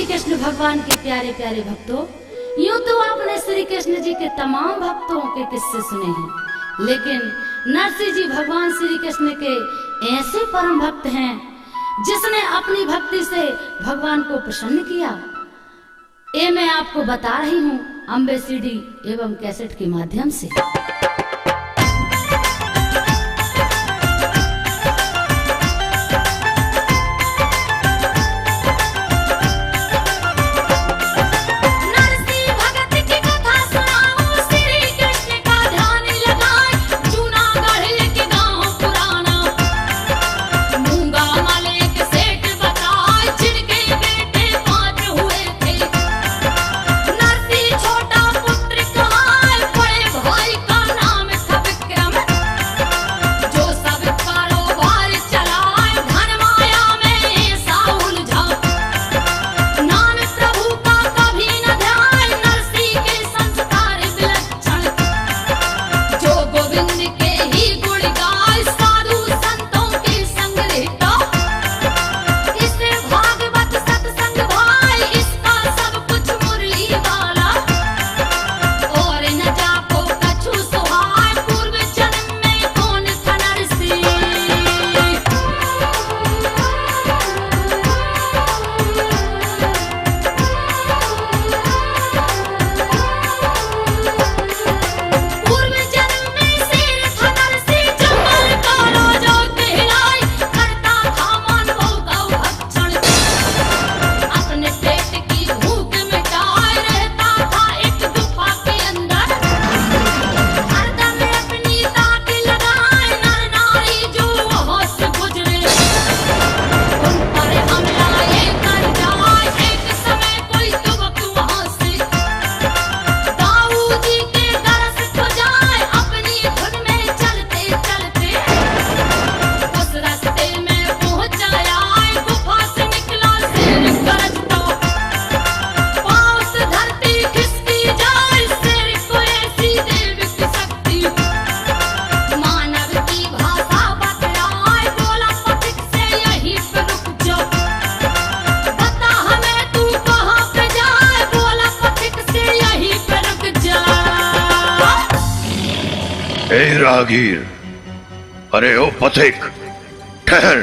श्री कृष्ण भगवान के प्यारे प्यारे भक्तों, यूं तो आपने श्री कृष्ण जी के तमाम भक्तों के किस्से सुने हैं, लेकिन नरसिंह जी भगवान श्री कृष्ण के ऐसे परम भक्त हैं जिसने अपनी भक्ति से भगवान को प्रसन्न किया। ये मैं आपको बता रही हूँ अम्बे सीडी एवं कैसेट के माध्यम से। राहगीर, अरे ओ पथिक, ठहर,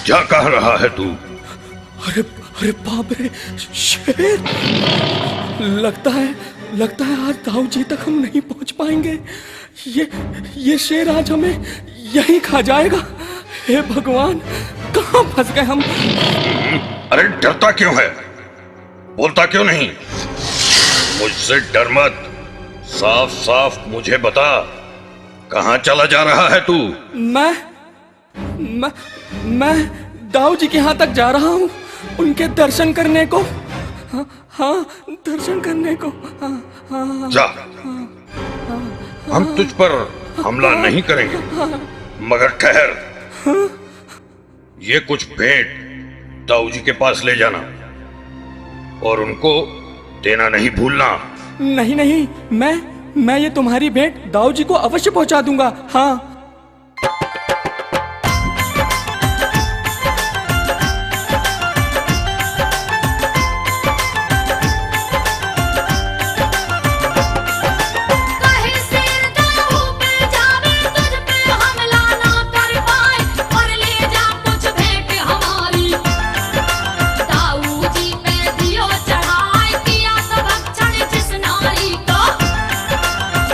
क्या कह रहा है तू? अरे अरे बाप रे, शेर! लगता है आज दाऊ जी तक हम नहीं पहुंच पाएंगे। ये शेर आज हमें यहीं खा जाएगा। हे भगवान, कहां फंस गए हम? अरे डरता क्यों है? बोलता क्यों नहीं? मुझसे डर मत, साफ साफ मुझे बता, कहां चला जा रहा है तू? मैं दाऊ जी के यहाँ तक जा रहा हूँ, उनके दर्शन करने को। हाँ, दर्शन करने को। हाँ। जा, हम तुझ पर हमला नहीं करेंगे, मगर ठहर, ये कुछ भेंट दाऊ जी के पास ले जाना और उनको देना नहीं भूलना। नहीं, मैं ये तुम्हारी भेंट दाऊ जी को अवश्य पहुंचा दूंगा। हाँ।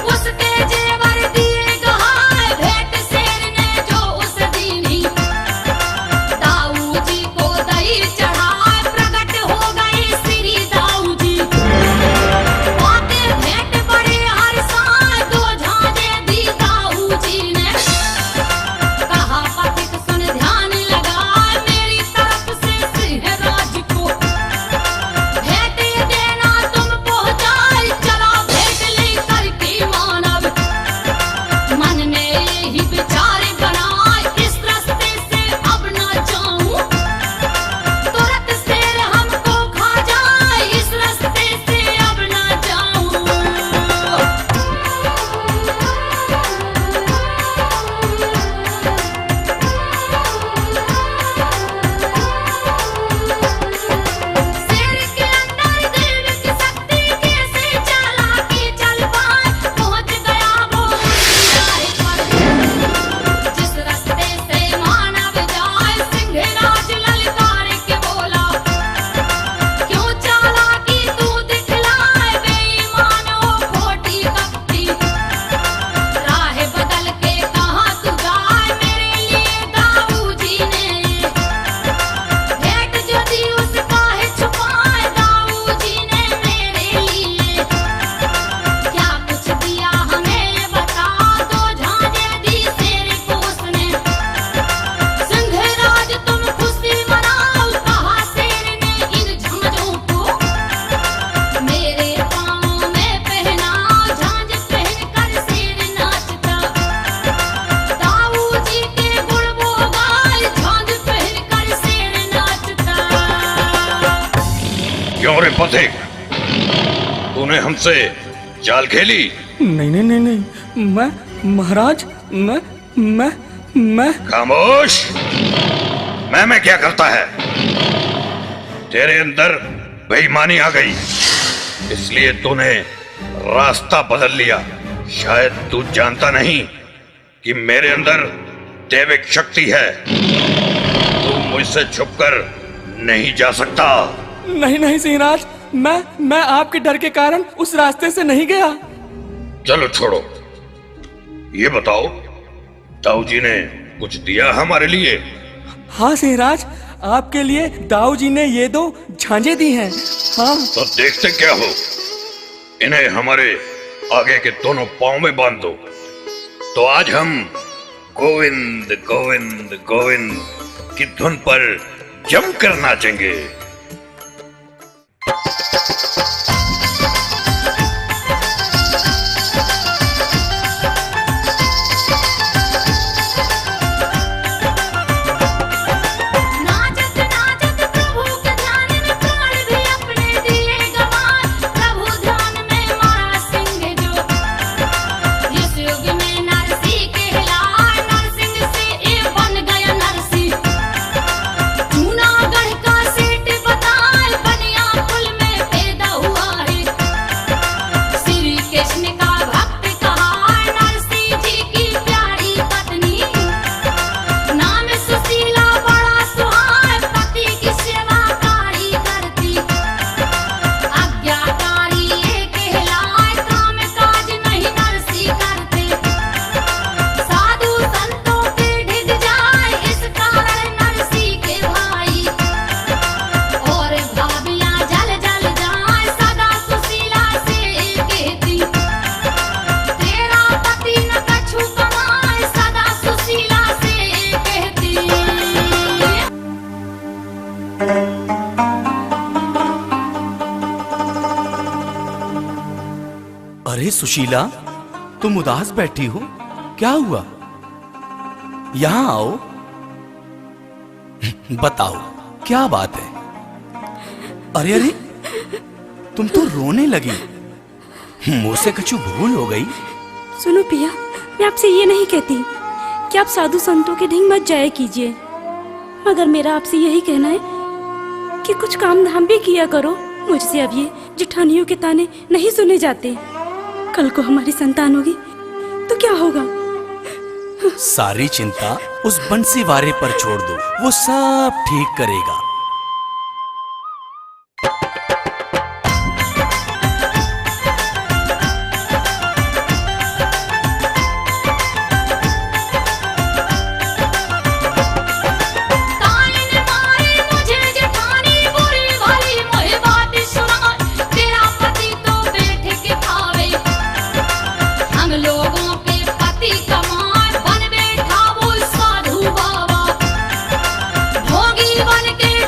उसके जेवर दिए गहाए क्यों रे पथिक, तूने हमसे चाल खेली? नहीं नहीं नहीं नहीं, मैं महाराज, मैं खामोश। मैं क्या करता है? तेरे अंदर बेईमानी आ गई, इसलिए तूने रास्ता बदल लिया। शायद तू जानता नहीं कि मेरे अंदर दैविक शक्ति है। तू मुझसे छुपकर नहीं जा सकता। नहीं नहीं सिंहराज, मैं आपके डर के कारण उस रास्ते से नहीं गया। चलो छोड़ो, ये बताओ, ताऊ जी ने कुछ दिया हमारे लिए? हाँ सिंहराज, आपके लिए दाऊ जी ने ये 2 झांझे दी हैं। हाँ। तो देखते क्या हो, इन्हें हमारे आगे के दोनों पांव में बांध दो, तो आज हम गोविंद गोविंद गोविंद की धुन पर जमकर नाचेंगे। अरे सुशीला, तुम उदास बैठी हो, क्या हुआ? यहां आओ, बताओ क्या बात है? अरे अरे, तुम तो रोने लगी, मुंह से कछु भूल हो गई? सुनो पिया, मैं आपसे ये नहीं कहती कि आप साधु संतों के ढींग मत जाया कीजिए, मगर मेरा आपसे यही कहना है कि कुछ काम धाम भी किया करो। मुझसे अब ये जेठानियों के ताने नहीं सुने जाते। कल को हमारी संतान होगी तो क्या होगा? सारी चिंता उस बंसीवारे पर छोड़ दो, वो सब ठीक करेगा। बन के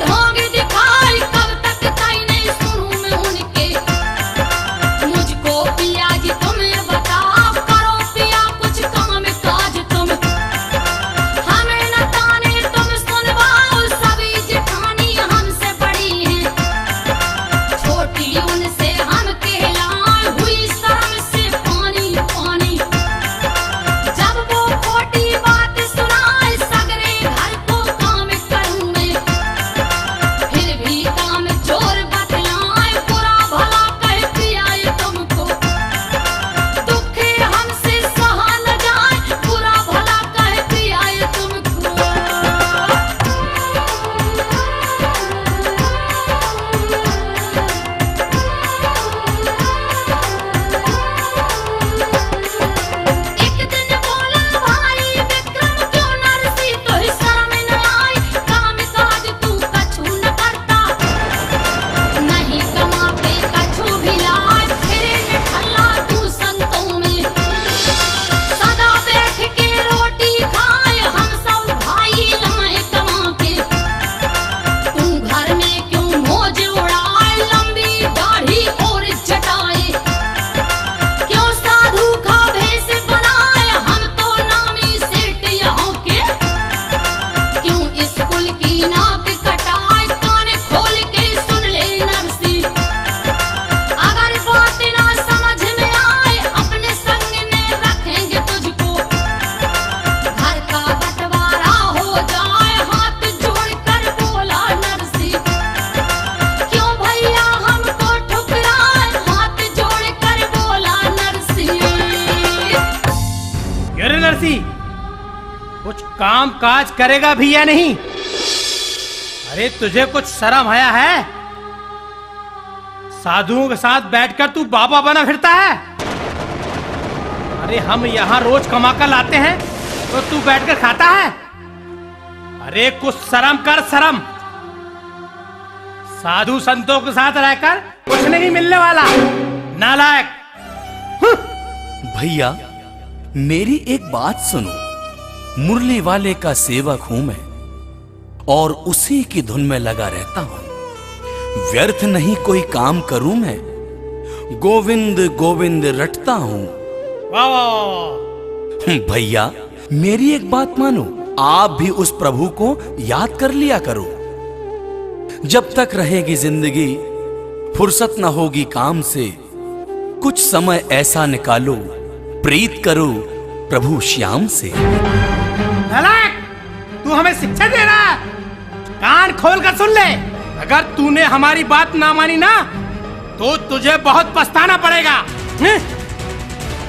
काम काज करेगा भी या नहीं? अरे तुझे कुछ शर्म आया है? साधुओं के साथ बैठकर तू बाबा बना फिरता है। अरे हम यहाँ रोज कमा कर लाते हैं तो तू बैठकर खाता है? अरे कुछ शर्म कर, शर्म। साधु संतों के साथ रहकर कुछ नहीं मिलने वाला, नालायक। भैया मेरी एक बात सुनो, मुरली वाले का सेवक हूं मैं और उसी की धुन में लगा रहता हूं। व्यर्थ नहीं कोई काम करूं मैं, गोविंद गोविंद रटता हूं। वाह वाह वाह। भैया मेरी एक बात मानो, आप भी उस प्रभु को याद कर लिया करो। जब तक रहेगी जिंदगी फुर्सत न होगी काम से, कुछ समय ऐसा निकालो प्रीत करो प्रभु श्याम से। नालायक, तू हमें शिक्षा दे रहा है? कान खोल कर सुन ले, अगर तूने हमारी बात ना मानी ना तो तुझे बहुत पछताना पड़ेगा।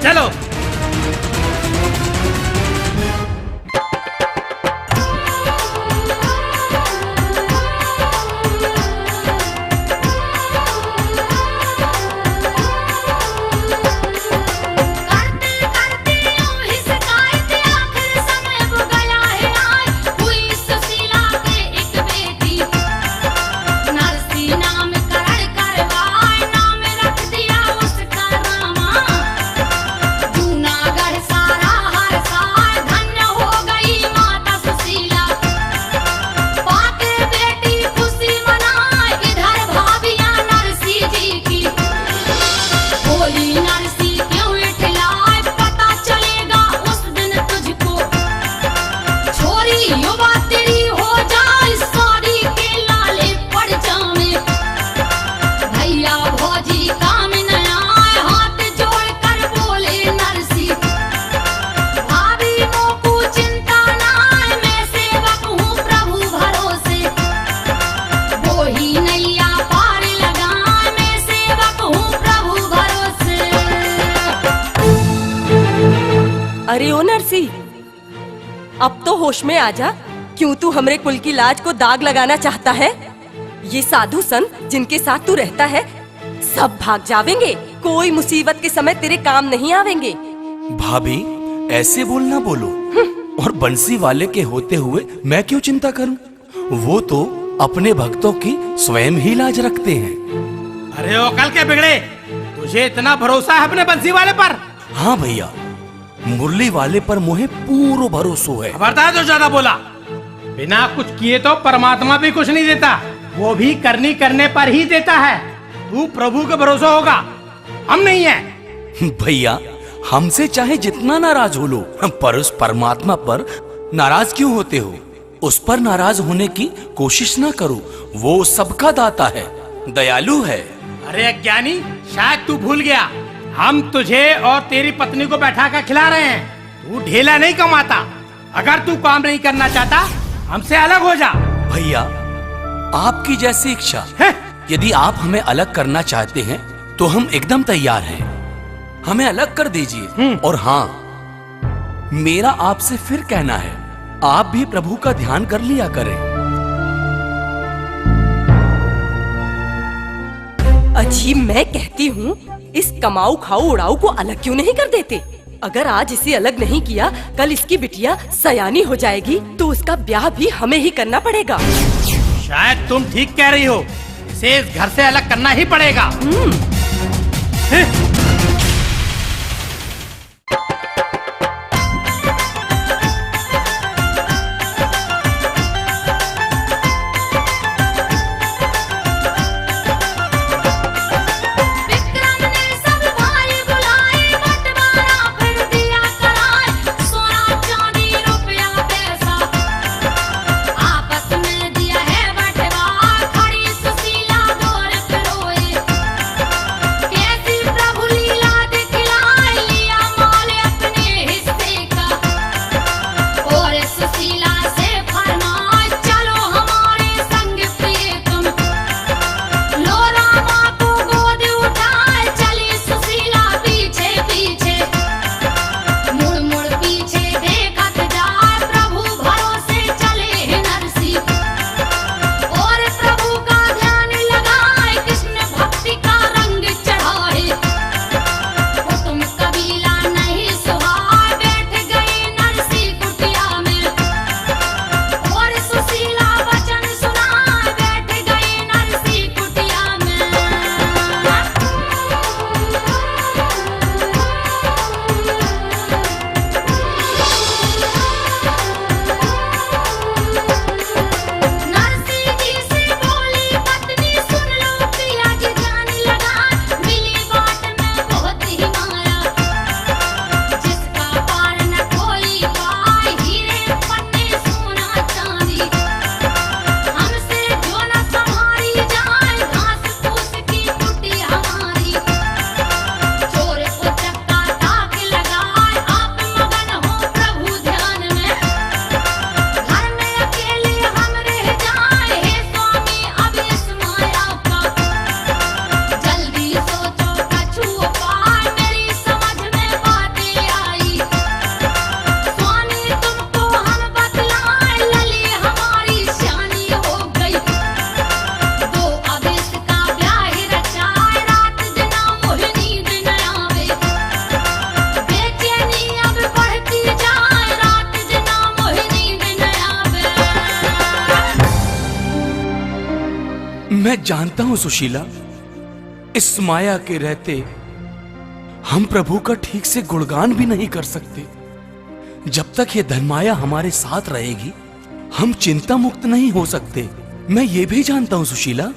चलो। अरे ओ नरसी, अब तो होश में आ जा। क्यों तू हमरे कुल की लाज को दाग लगाना चाहता है? ये साधु संत जिनके साथ तू रहता है सब भाग जावेंगे, कोई मुसीबत के समय तेरे काम नहीं आवेंगे। भाभी ऐसे बोलना बोलो, और बंसी वाले के होते हुए मैं क्यों चिंता करूं? वो तो अपने भक्तों की स्वयं ही लाज रखते हैं। अरे ओ कल के बिगड़े, तुझे इतना भरोसा है अपने बंसी वाले पर? हाँ भैया, मुरली वाले पर मुझे पूरा भरोसा है। खबरदार जो ज्यादा बोला। बिना कुछ किए तो परमात्मा भी कुछ नहीं देता, वो भी करनी करने पर ही देता है। तू प्रभु के भरोसा होगा, हम नहीं है। भैया हमसे चाहे जितना नाराज हो लो, पर उस परमात्मा पर नाराज क्यों होते हो? उस पर नाराज होने की कोशिश ना करो, वो सबका दाता है, दयालु है। अरे अज्ञानी, शायद तू भूल गया, हम तुझे और तेरी पत्नी को बैठा कर खिला रहे हैं। तू ढेला नहीं कमाता। अगर तू काम नहीं करना चाहता हमसे अलग हो जा। भैया आपकी जैसी इच्छा, यदि आप हमें अलग करना चाहते हैं तो हम एकदम तैयार हैं, हमें अलग कर दीजिए। और हाँ, मेरा आपसे फिर कहना है, आप भी प्रभु का ध्यान कर लिया करें। अजीब, मैं कहती हूँ इस कमाऊ खाऊ उड़ाऊ को अलग क्यों नहीं कर देते? अगर आज इसे अलग नहीं किया, कल इसकी बिटिया सयानी हो जाएगी तो उसका ब्याह भी हमें ही करना पड़ेगा। शायद तुम ठीक कह रही हो, इसे इस घर से अलग करना ही पड़ेगा। प्रभु मैं जानता हूं सुशीला, इस माया के रहते हम प्रभु का ठीक से गुणगान भी नहीं कर सकते। जब तक ये धनमाया हमारे साथ रहेगी, हम चिंता मुक्त नहीं हो सकते। मैं ये भी जानता हूं सुशीला,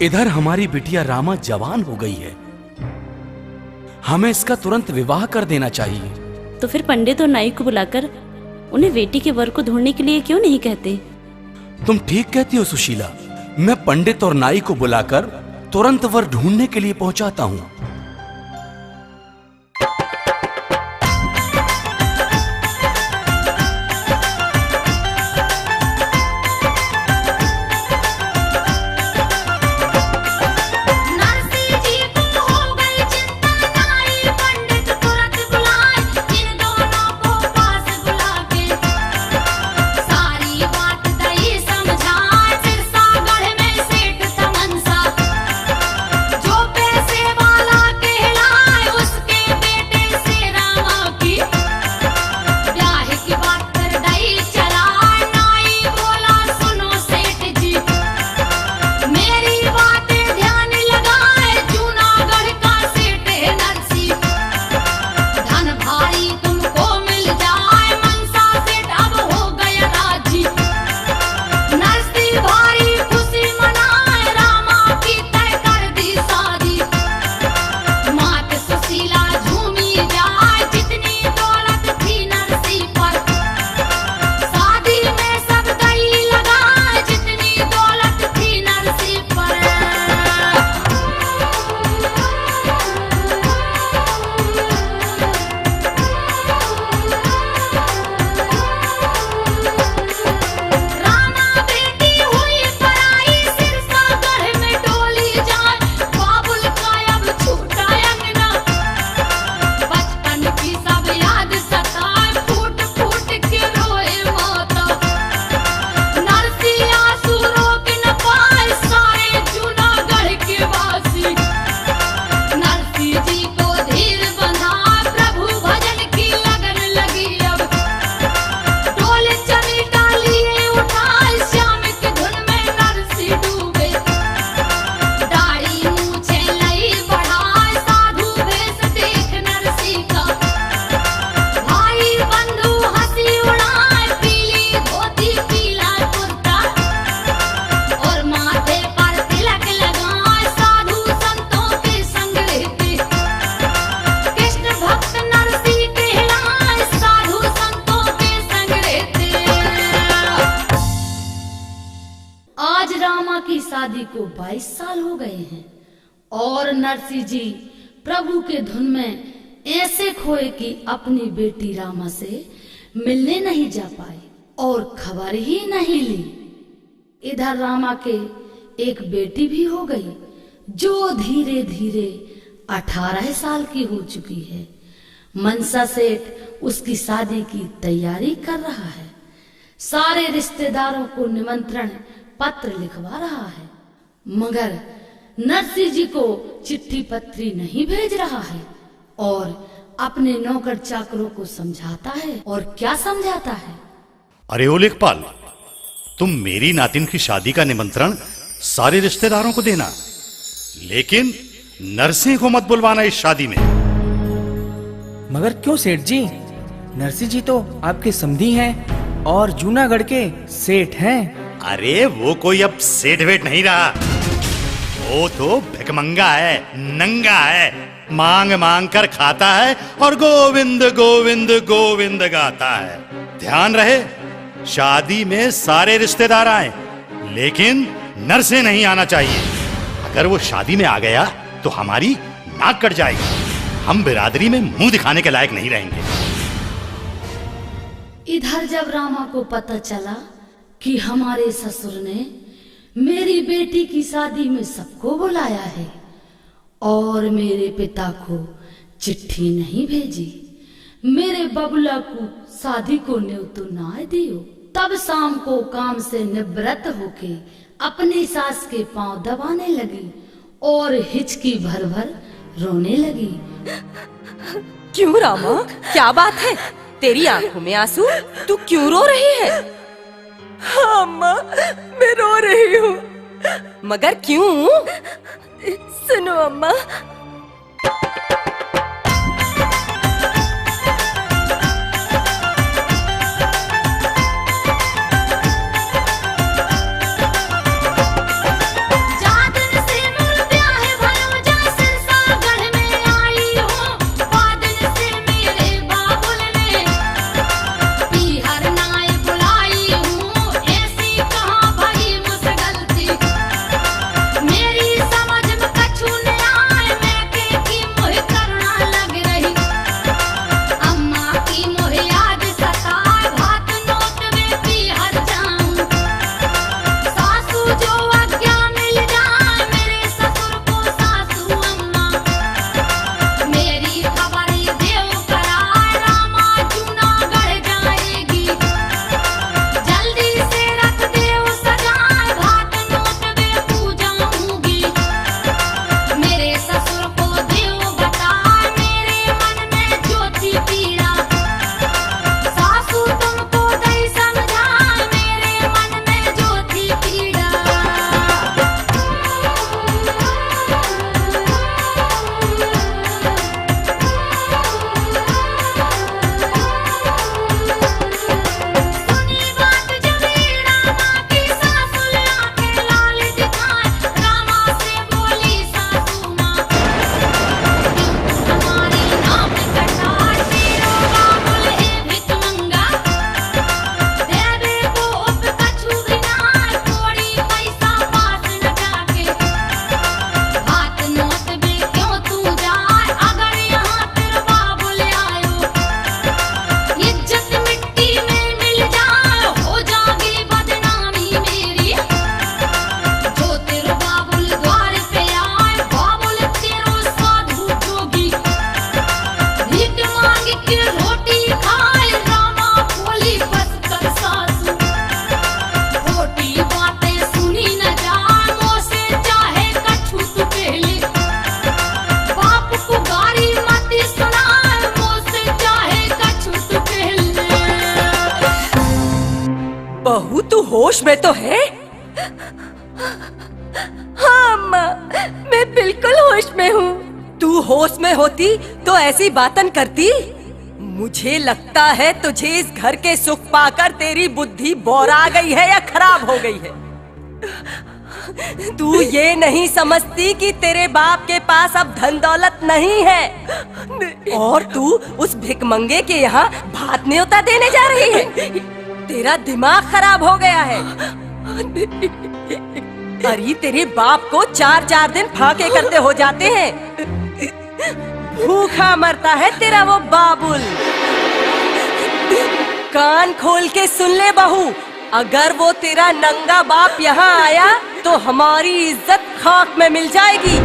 इधर हमारी बिटिया रामा जवान हो गई है, हमें इसका तुरंत विवाह कर देना चाहिए। तो फिर पंडित और नाई को बुलाकर उन्हें बेटी के वर को ढूंढने के लिए क्यों नहीं कहते? तुम ठीक कहती हो सुशीला, मैं पंडित और नाई को बुलाकर तुरंत वर ढूंढने के लिए पहुंचाता हूं। शादी को 22 साल हो गए हैं और नरसिंह जी प्रभु के धुन में ऐसे खोए कि अपनी बेटी रामा से मिलने नहीं जा पाए और खबर ही नहीं ली। इधर रामा के एक बेटी भी हो गई जो धीरे धीरे 18 साल की हो चुकी है। मनसा सेठ उसकी शादी की तैयारी कर रहा है, सारे रिश्तेदारों को निमंत्रण पत्र लिखवा रहा है, मगर नरसिंह जी को चिट्ठी पत्री नहीं भेज रहा है और अपने नौकर चाकरों को समझाता है। और क्या समझाता है? अरे ओ लेखपाल, तुम मेरी नातिन की शादी का निमंत्रण सारे रिश्तेदारों को देना, लेकिन नरसिंह को मत बुलवाना इस शादी में। मगर क्यों सेठ जी? नरसिंह जी तो आपके समधी हैं और जूनागढ़ के सेठ हैं। अरे वो कोई अब सेठ वेठ नहीं रहा, वो तो भिखमंगा है, नंगा है, मांग मांग कर खाता है और गोविंद गोविंद गोविंद गाता है। ध्यान रहे, शादी में सारे रिश्तेदार आए, लेकिन नरसिंह नहीं आना चाहिए। अगर वो शादी में आ गया तो हमारी नाक कट जाएगी, हम बिरादरी में मुंह दिखाने के लायक नहीं रहेंगे। इधर जब रामा को पता चला कि हमारे ससुर ने मेरी बेटी की शादी में सबको बुलाया है और मेरे पिता को चिट्ठी नहीं भेजी, मेरे बबुला को शादी को न्योता ना दियो, तब शाम को काम से निवृत्त होके अपनी सास के पांव दबाने लगी और हिचकी भर भर रोने लगी। क्यों रामा, क्या बात है? तेरी आंखों में आंसू, तू क्यों रो रही है? हाँ अम्मा, मैं रो रही हूँ। मगर क्यों? सुनो अम्मा, बहू तू होश में तो है? हाँ अम्मा, मैं बिल्कुल होश में हूँ। तू होश में होती तो ऐसी बातन करती? मुझे लगता है तुझे इस घर के सुख पाकर तेरी बुद्धि बौरा गई है या खराब हो गई है। तू ये नहीं समझती कि तेरे बाप के पास अब धन दौलत नहीं है और तू उस भिकमंगे के यहाँ भात न्योता देने जा रही है। तेरा दिमाग खराब हो गया है। अरे तेरे बाप को 4-4 दिन फाके करते हो जाते हैं। भूखा मरता है तेरा वो बाबुल। कान खोल के सुन ले बहू, अगर वो तेरा नंगा बाप यहाँ आया तो हमारी इज्जत खाक में मिल जाएगी।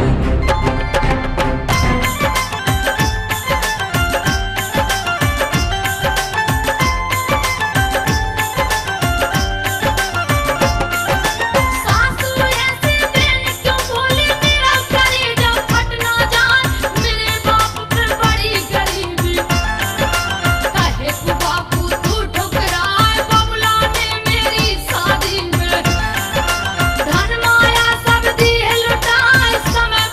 धन माया सब दी है लुटाए, समय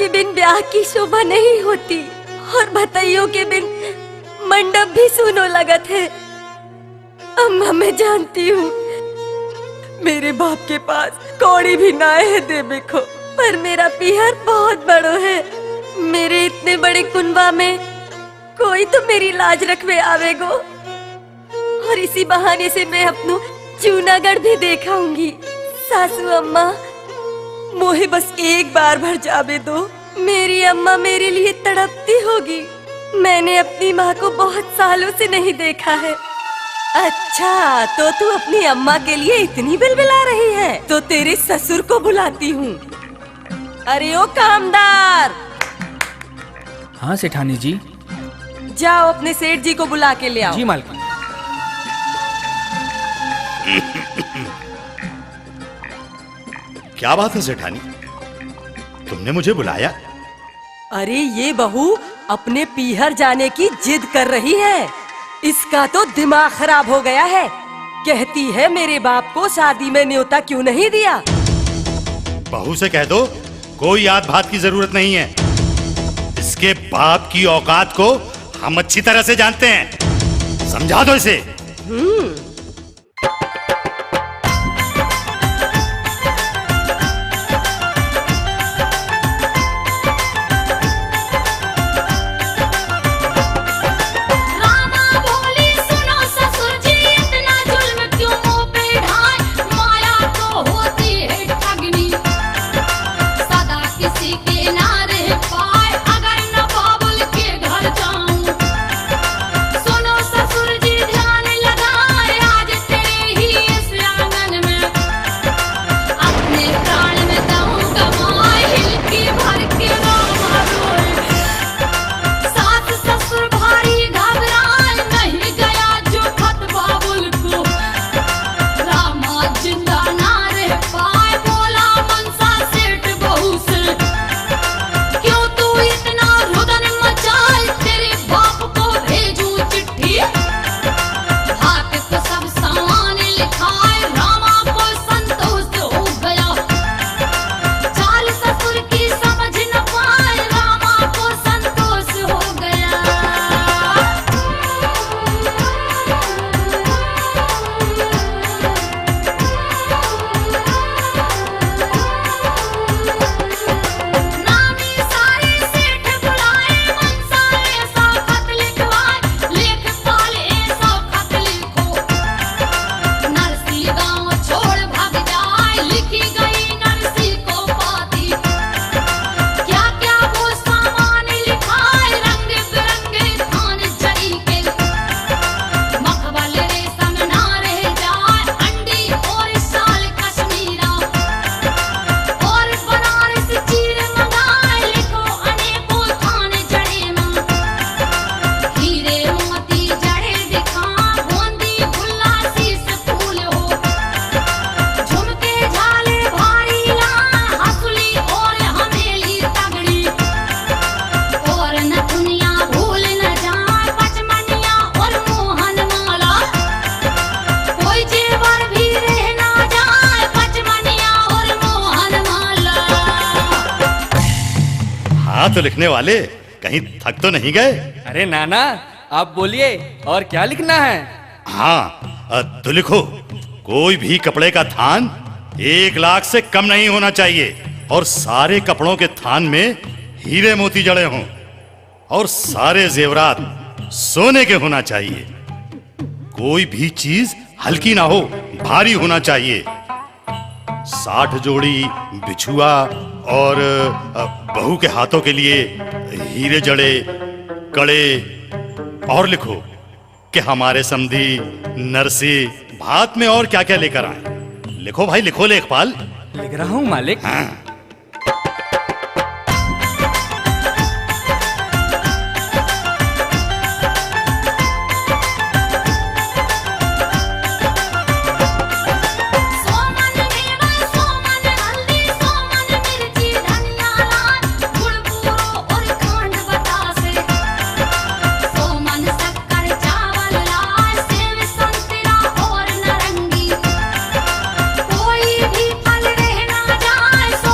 के बिन ब्याह की शोभा नहीं होती और भतैयों के बिन मंडप भी सुनो लगत है। अम्मा मैं जानती हूँ मेरे बाप के पास कौड़ी भी ना है देवे को, पर मेरा पीहर बहुत बड़ो है। मेरे इतने बड़े कुनबा में कोई तो मेरी लाज रखवे आवेगो और इसी बहाने से मैं अपनो जूनागढ़ भी देखाऊंगी। सासू अम्मा मोहे बस एक बार भर जावे दो। मेरी अम्मा मेरे लिए तड़पती होगी। मैंने अपनी माँ को बहुत सालों से नहीं देखा है। अच्छा तो तू अपनी अम्मा के लिए इतनी बिलबिला रही है, तो तेरे ससुर को बुलाती हूँ। अरे ओ कामदार। हाँ सेठानी जी। जाओ अपने सेठ जी को बुला के ले आओ। जी मालकिन। क्या बात है सेठानी, तुमने मुझे बुलाया? अरे ये बहू अपने पीहर जाने की जिद कर रही है। इसका तो दिमाग खराब हो गया है। कहती है मेरे बाप को शादी में न्योता क्यों नहीं दिया। बहू से कह दो कोई याद भात की जरूरत नहीं है। इसके बाप की औकात को हम अच्छी तरह से जानते हैं। समझा दो इसे। तो लिखने वाले कहीं थक तो नहीं गए? अरे नाना आप बोलिए और क्या लिखना है? हाँ तो लिखो, कोई भी कपड़े का थान 1 लाख से कम नहीं होना चाहिए और सारे कपड़ों के थान में हीरे मोती जड़े हों और सारे जेवरात सोने के होना चाहिए। कोई भी चीज हल्की ना हो, भारी होना चाहिए। 60 जोड़ी बिछुआ और बहू के हाथों के लिए हीरे जड़े कड़े। और लिखो कि हमारे समधी नरसी भात में और क्या क्या लेकर आए। लिखो भाई लिखो लेखपाल। लिख रहा हूँ मालिक। हाँ। कोई भी फल रहना जाए, सो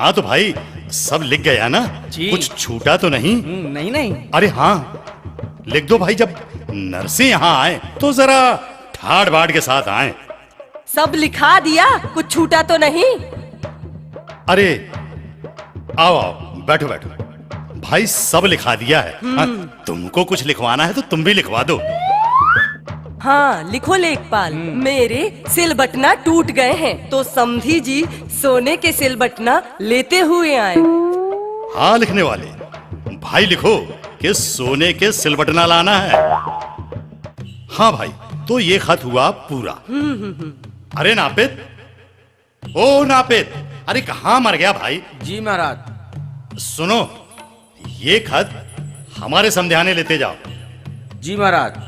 हाँ तो भाई सब लिख गया ना? जी। कुछ छूटा तो नहीं? नहीं नहीं। अरे हाँ, लिख दो भाई। जब नर्सें यहाँ आए तो जरा ठाड़ बाट के साथ आए। सब लिखा दिया, कुछ छूटा तो नहीं? अरे आओ आओ, बैठो बैठो। भाई सब लिखा दिया है। हाँ, तुमको कुछ लिखवाना है तो तुम भी लिखवा दो। हाँ लिखो लेखपाल। मेरे सिल बटना टूट गए हैं तो समधी जी सोने के सिल बटना लेते हुए आए। हाँ लिखने वाले भाई लिखो कि सोने के सिलबटना लाना है। हाँ भाई, तो ये खत हुआ पूरा। अरे नापित, ओ नापित, अरे कहाँ मर गया भाई? जी महाराज। सुनो, ये खत हमारे समझाने लेते जाओ। जी महाराज।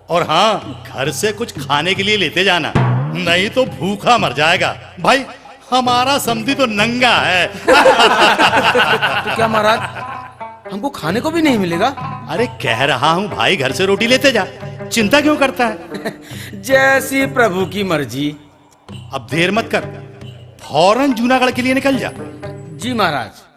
और हाँ, घर से कुछ खाने के लिए लेते जाना, नहीं तो भूखा मर जाएगा। भाई हमारा समधी तो नंगा है। तो क्या महाराज, हमको खाने को भी नहीं मिलेगा? अरे कह रहा हूँ भाई, घर से रोटी लेते जा, चिंता क्यों करता है? जैसी प्रभु की मर्जी। अब देर मत कर, फौरन जूनागढ़ के लिए निकल जा। जी महाराज।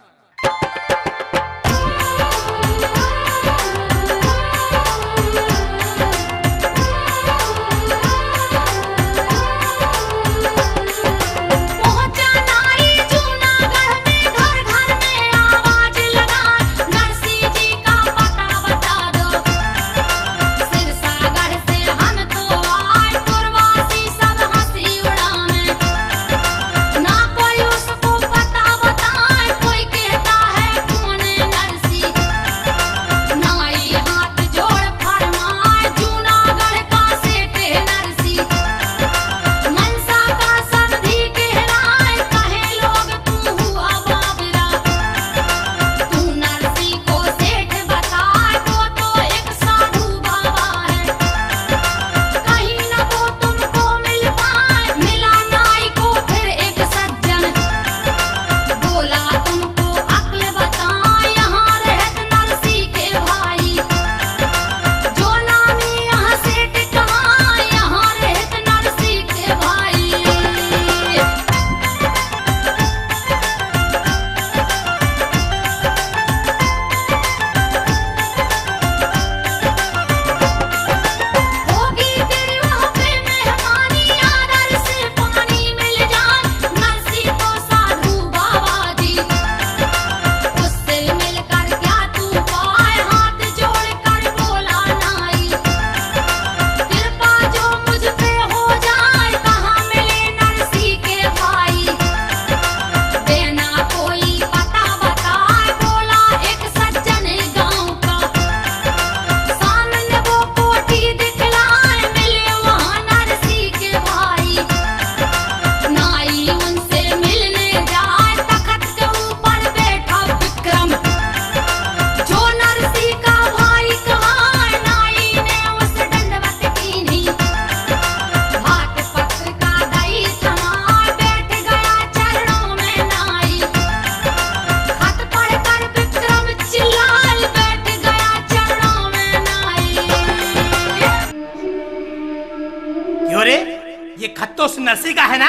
तो उस नरसी का है ना?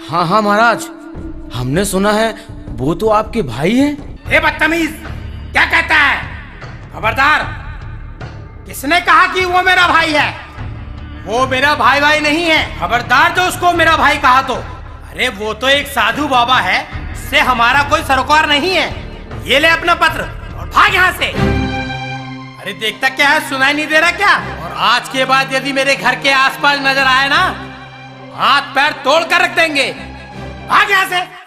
हाँ हाँ महाराज, हमने सुना है वो तो आपके भाई हैं। हे बदतमीज, क्या कहता है? खबरदार! किसने कहा कि वो मेरा भाई है? वो मेरा भाई नहीं है। खबरदार जो उसको मेरा भाई कहा तो। अरे वो तो एक साधु बाबा है, उससे हमारा कोई सरोकार नहीं है। ये ले अपना पत्र और भाग यहाँ से। अरे देखता क्या है, सुनाई नहीं दे रहा क्या? और आज के बाद यदि मेरे घर के आसपास नजर आए ना, हाथ पैर तोड़ कर रख देंगे। भाग यहाँ से।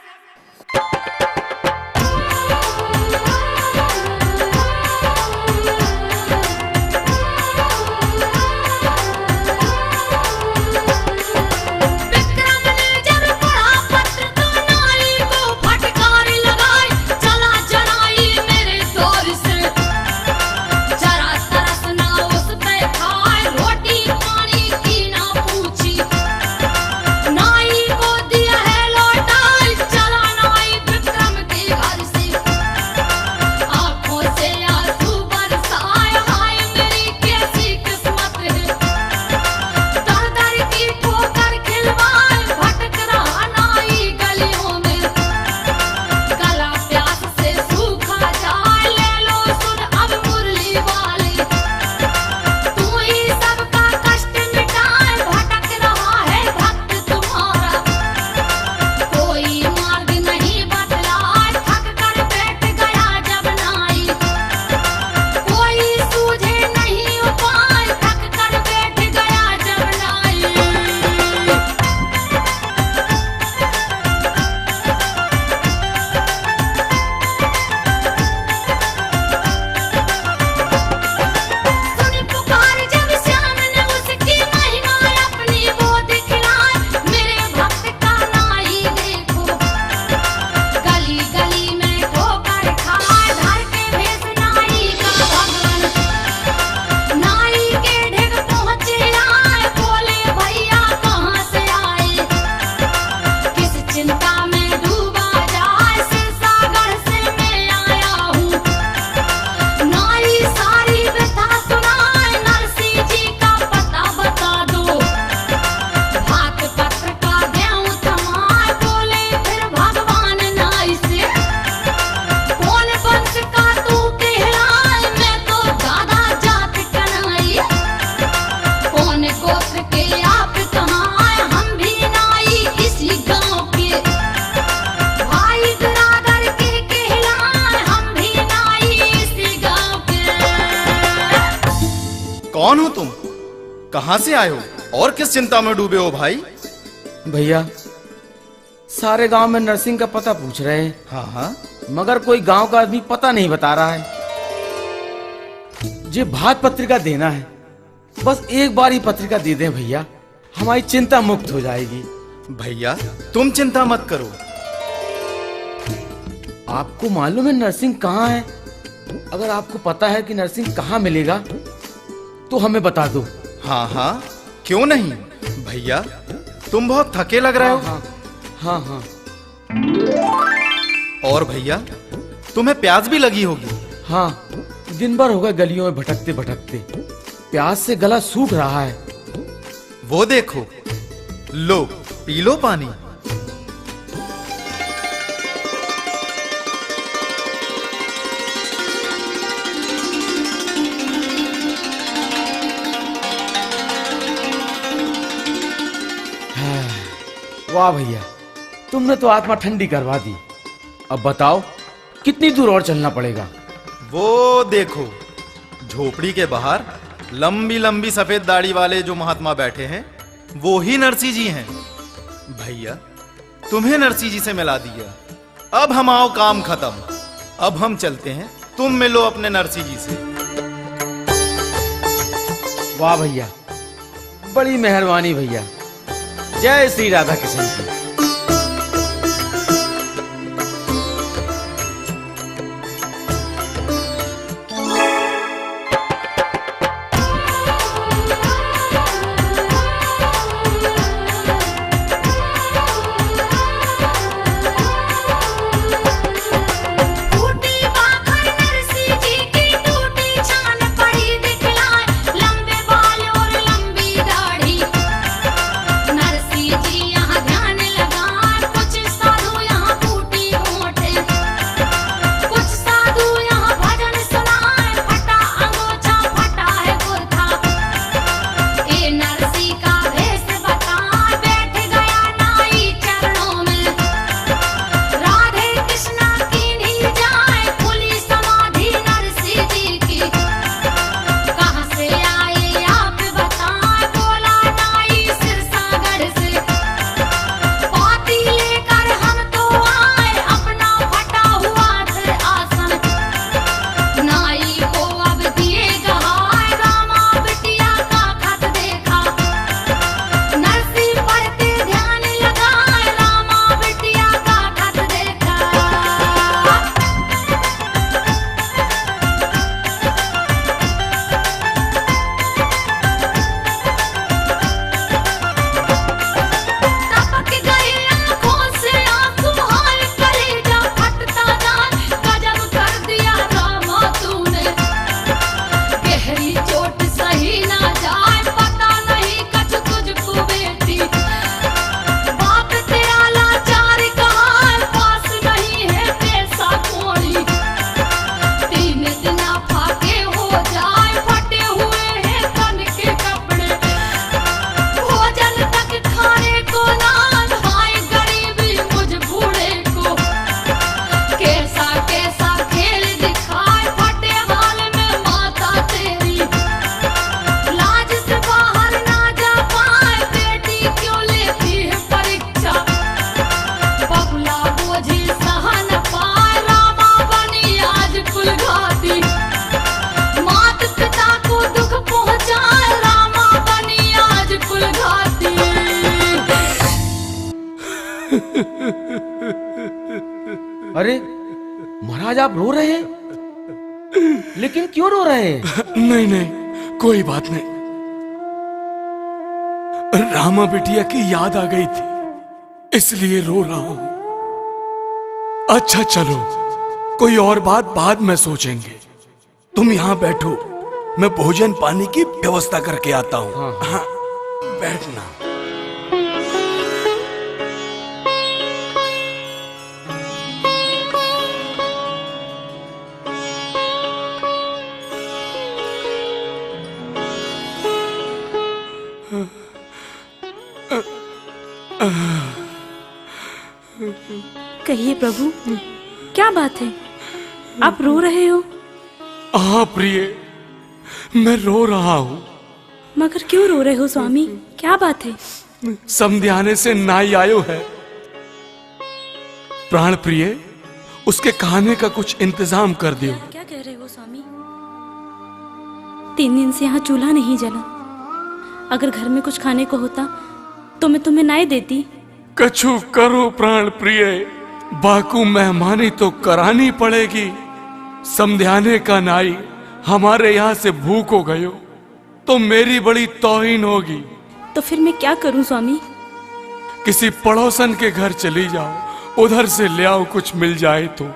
नाई को दिया है लौटाई, कौन हो तुम? कहां से आए हो और किस चिंता में डूबे हो भाई? भैया सारे गांव में नरसिंह का पता पूछ रहे हैं। हाँ हाँ, मगर कोई गांव का आदमी पता नहीं बता रहा है। जे भात पत्रिका देना है, बस एक बार ही पत्रिका दे दें भैया, हमारी चिंता मुक्त हो जाएगी। भैया तुम चिंता मत करो। आपको मालूम है नरसिंह कहाँ है? अगर आपको पता है कि नरसिंह कहाँ मिलेगा तो हमें बता दो। हाँ हाँ, क्यों नहीं भैया, तुम बहुत थके लग रहे हो। हाँ हाँ हाँ। और भैया तुम्हें प्यास भी लगी होगी। हाँ, दिन भर हो गए गलियों में भटकते भटकते, प्यास से गला सूख रहा है। वो देखो, लो पी लो पानी। वाह भैया, तुमने तो आत्मा ठंडी करवा दी। अब बताओ कितनी दूर और चलना पड़ेगा? वो देखो, झोपड़ी के बाहर लंबी लंबी सफेद दाढ़ी वाले जो महात्मा बैठे हैं, वो ही नरसी जी हैं। भैया तुम्हें नरसी जी से मिला दिया। अब हम आओ काम खत्म। अब हम चलते हैं, तुम मिलो अपने नरसी जी से। वाह भैया, बड़ी मेहरबानी भैया। जय श्री राधा कृष्ण की। अरे महाराज, आप रो रहे हैं? लेकिन क्यों रो रहे हैं? नहीं नहीं, कोई बात नहीं। रामा बिटिया की याद आ गई थी, इसलिए रो रहा हूं। अच्छा चलो, कोई और बात बाद में सोचेंगे। तुम यहां बैठो, मैं भोजन पानी की व्यवस्था करके आता हूं। हाँ, बैठना। कहिए प्रभु, क्या बात है? आप रो रहे हो? हाँ प्रिय, मैं रो रहा हूँ। मगर क्यों रो रहे हो स्वामी, क्या बात है? समध्याने से नाई आयो है। प्राण प्रिय, उसके खाने का कुछ इंतजाम कर दियो। क्या कह रहे हो स्वामी? 3 दिन से यहाँ चूल्हा नहीं जला। अगर घर में कुछ खाने को होता तो मैं तुम्हें नाई देती। कछु करो प्राण प्रिय, बाकू मेहमानी तो करानी पड़ेगी। समध्याने का नाई हमारे यहाँ से भूख हो गयो तो मेरी बड़ी तौहीन होगी। तो फिर मैं क्या करूं स्वामी? किसी पड़ोसन के घर चली जाओ, उधर से ले आओ, कुछ मिल जाए तो।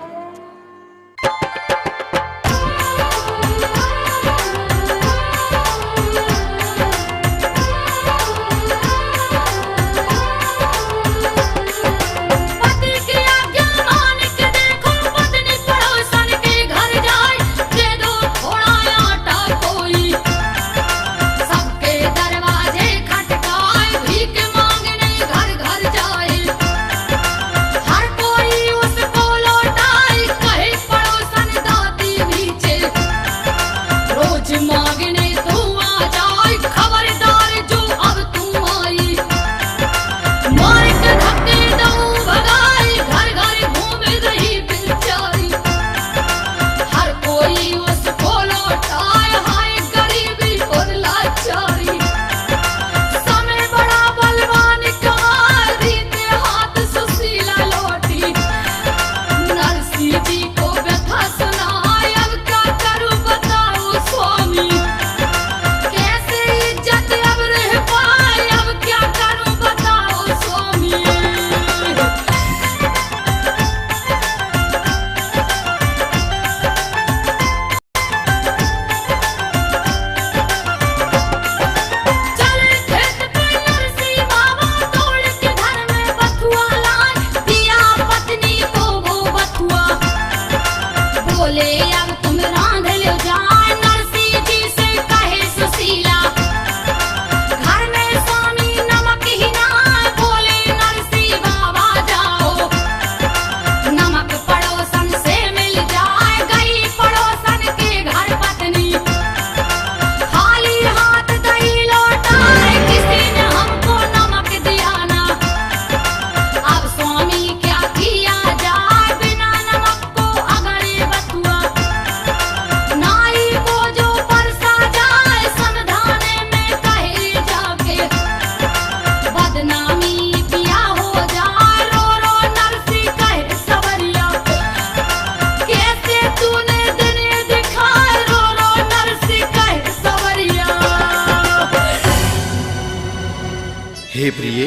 हे प्रिय,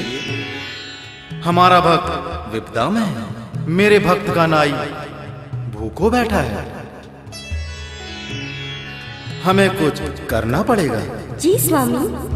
हमारा भक्त विपदा में है। मेरे भक्त का नाई भूखो बैठा है। हमें कुछ करना पड़ेगा। जी स्वामी।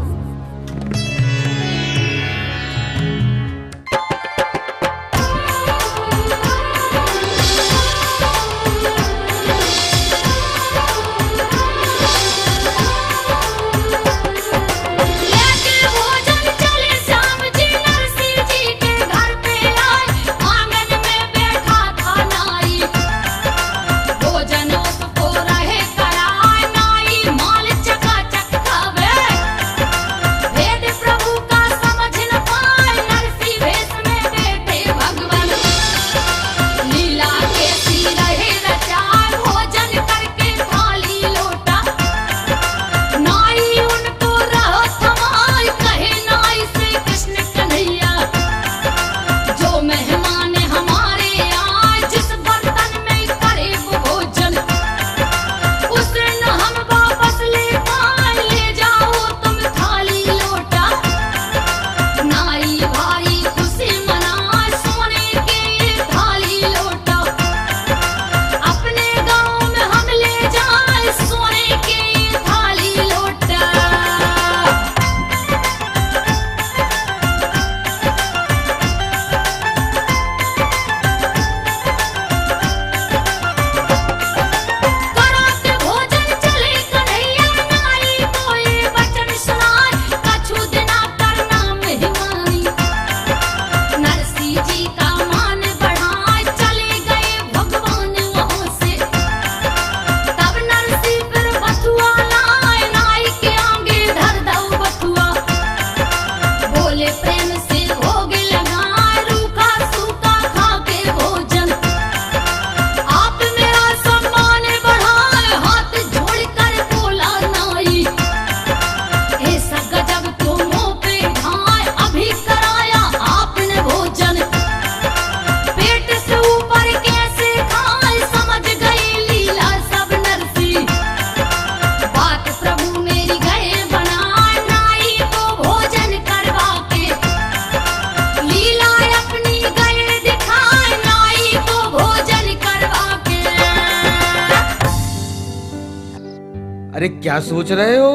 अरे क्या सोच रहे हो?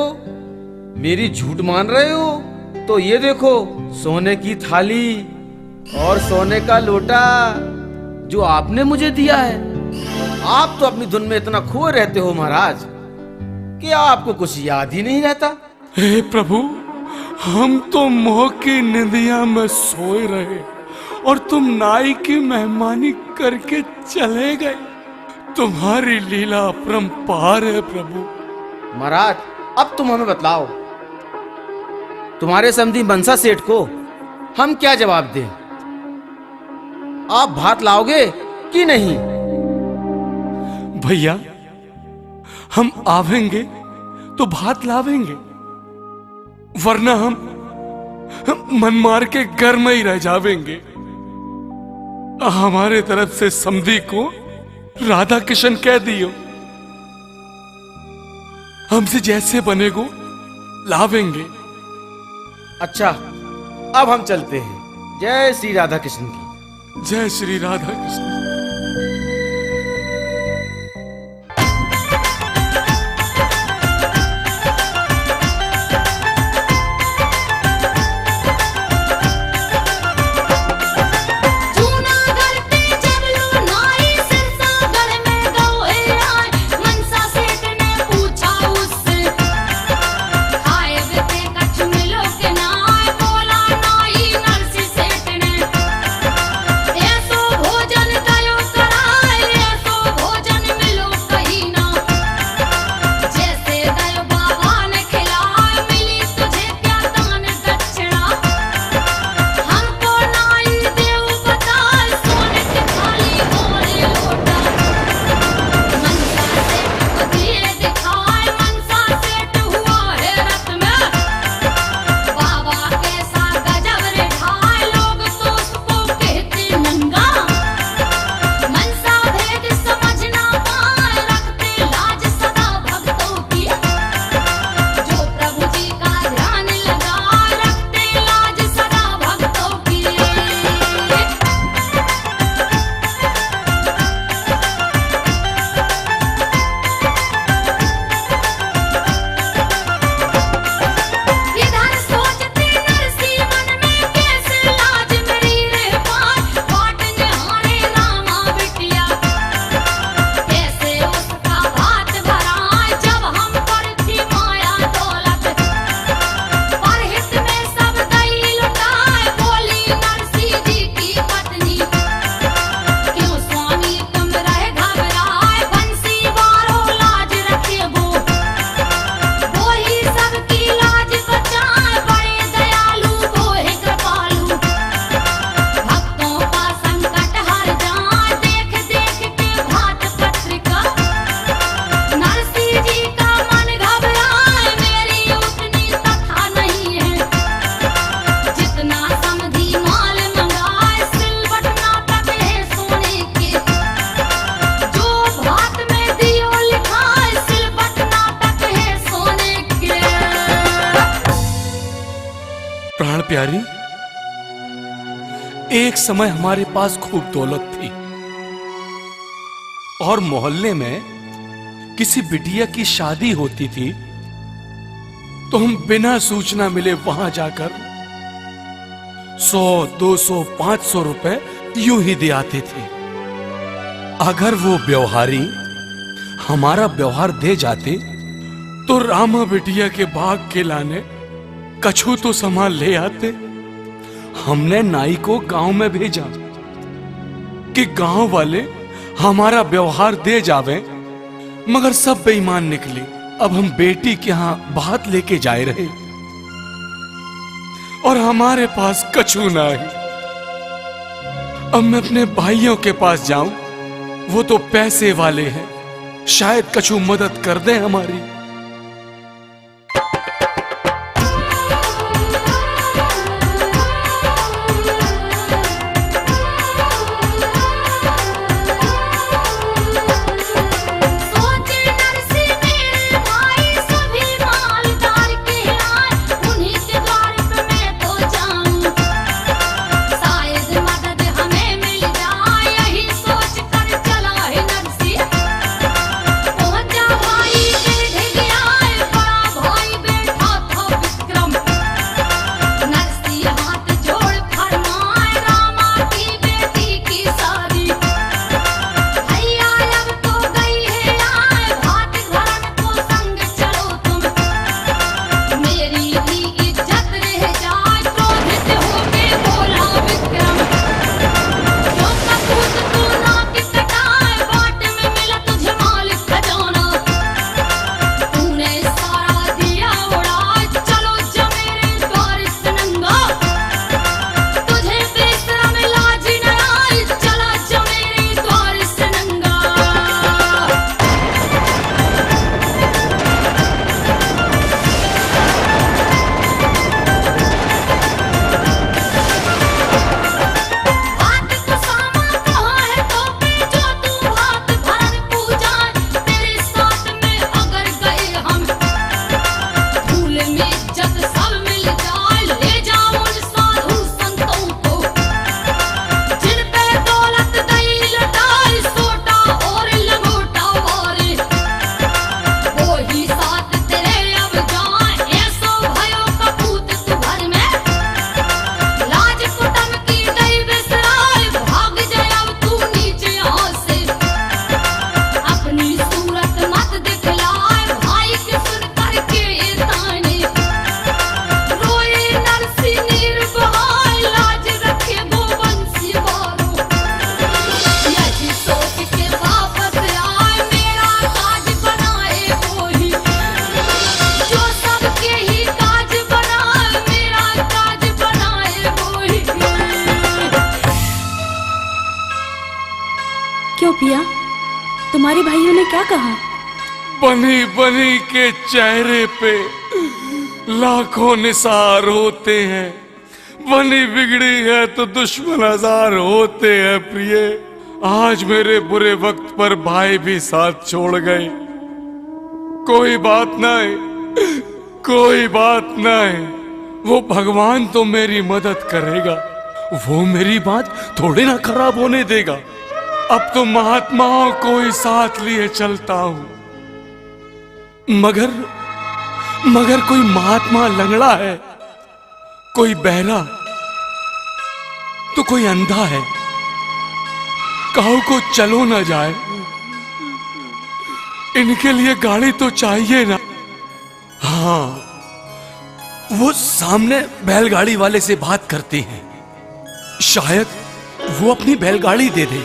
मेरी झूठ मान रहे हो? तो ये देखो, सोने की थाली और सोने का लोटा जो आपने मुझे दिया है। आप तो अपनी धुन में इतना खोए रहते हो महाराज कि आपको कुछ याद ही नहीं रहता। हे प्रभु, हम तो मोह की निंदिया में सोए रहे और तुम नाई की मेहमानी करके चले गए। तुम्हारी लीला अपरंपार है प्रभु। महाराज, अब तुम हमें बतलाओ, तुम्हारे समधी मनसा सेठ को हम क्या जवाब दें? आप भात लाओगे कि नहीं? भैया, हम आवेंगे तो भात लावेंगे, वरना हम मन मार के घर में ही रह जावेंगे। हमारे तरफ से समधी को राधा किशन कह दियो, हमसे जैसे बनेगो लावेंगे। अच्छा, अब हम चलते हैं। जय श्री राधा कृष्ण की। जय श्री राधा कृष्ण। प्यारी, एक समय हमारे पास खूब दौलत थी और मोहल्ले में किसी बिटिया की शादी होती थी तो हम बिना सूचना मिले वहां जाकर 100, 200, 500 रुपए यूं ही दे आते थे। अगर वो व्यवहारी हमारा व्यवहार दे जाते तो रामा बिटिया के बाग के लाने कछू तो सामान ले आते। हमने नाई को गांव में भेजा कि गांव वाले हमारा व्यवहार दे जावे, मगर सब बेईमान निकले। अब हम बेटी के यहां बात लेके जाए रहे और हमारे पास कछू ना है। अब मैं अपने भाइयों के पास जाऊं, वो तो पैसे वाले हैं, शायद कछू मदद कर दे हमारी। पहुंचा भाई तुम्हारे भाइयों ने क्या कहा? बनी बनी के चेहरे पे लाखों निसार होते हैं, बनी बिगड़ी है तो दुश्मन हजार होते हैं प्रिय। आज मेरे बुरे वक्त पर भाई भी साथ छोड़ गए। कोई बात नहीं, कोई बात नहीं, वो भगवान तो मेरी मदद करेगा, वो मेरी बात थोड़ी ना खराब होने देगा। अब तो महात्माओं को ही साथ लिए चलता हूं। मगर कोई महात्मा लंगड़ा है, कोई बहरा, तो कोई अंधा है, काऊ को चलो ना जाए। इनके लिए गाड़ी तो चाहिए ना। हाँ, वो सामने बैलगाड़ी वाले से बात करते हैं, शायद वो अपनी बैलगाड़ी दे दे।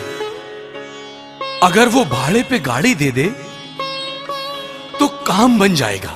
अगर वो भाड़े पे गाड़ी दे दे तो काम बन जाएगा।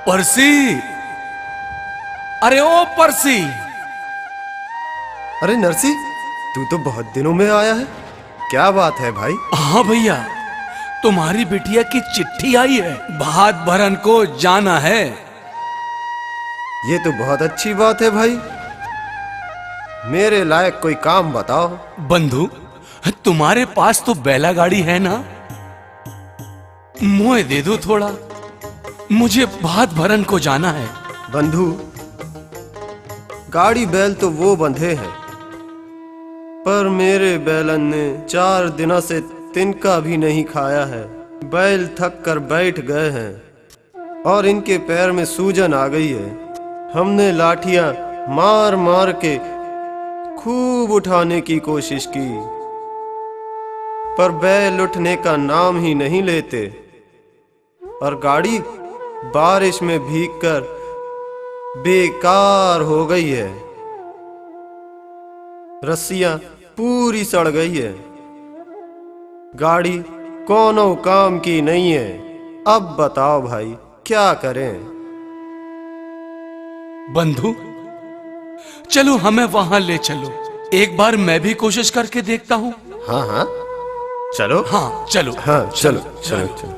परसी, अरे ओ परसी। अरे नरसी, तू तो बहुत दिनों में आया है, क्या बात है भाई? हाँ भैया, तुम्हारी बिटिया की चिट्ठी आई है, भात भरन को जाना है। ये तो बहुत अच्छी बात है भाई, मेरे लायक कोई काम बताओ। बंधु, तुम्हारे पास तो बैला गाड़ी है ना, मोए दे दो थोड़ा, मुझे भात भरन को जाना है। बंधु, गाड़ी बैल तो वो बंधे हैं, पर मेरे बैलन ने 4 दिनों से तिनका भी नहीं खाया है। बैल थक कर बैठ गए हैं और इनके पैर में सूजन आ गई है। हमने लाठियां मार मार के खूब उठाने की कोशिश की, पर बैल उठने का नाम ही नहीं लेते और गाड़ी बारिश में भीगकर बेकार हो गई है। रस्सियां पूरी सड़ गई है, गाड़ी कोनो काम की नहीं है। अब बताओ भाई क्या करें? बंधु, चलो हमें वहां ले चलो, एक बार मैं भी कोशिश करके देखता हूं। हाँ हाँ चलो। हाँ चलो। हाँ चलो चलो चलो।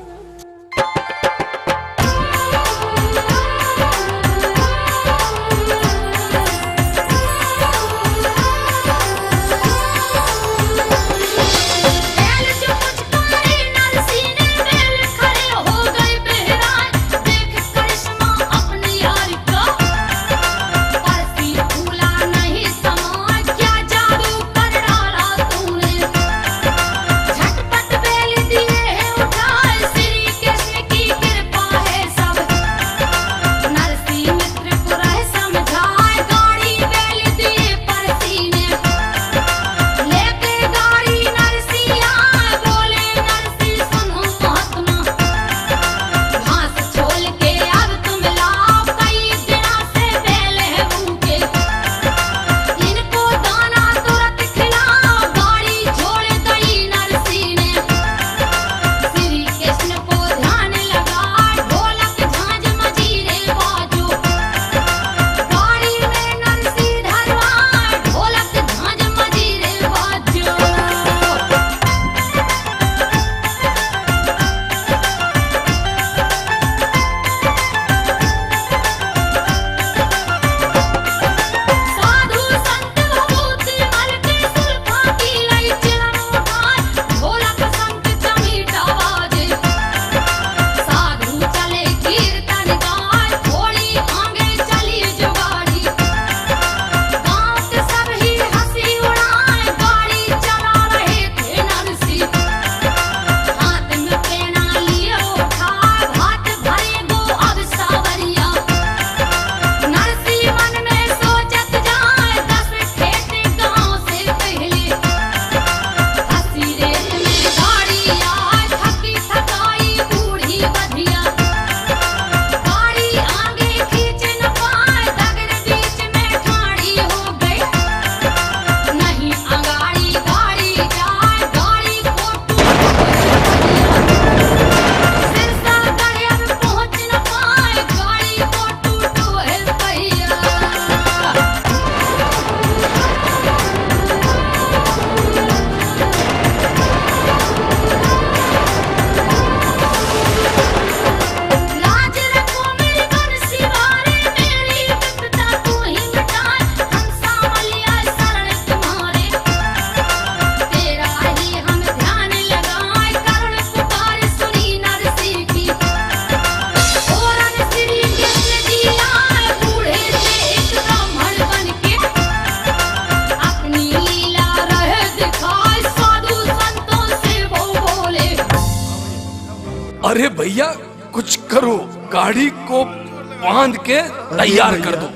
अरे भैया कुछ करो, गाड़ी को बांध के तैयार कर दो।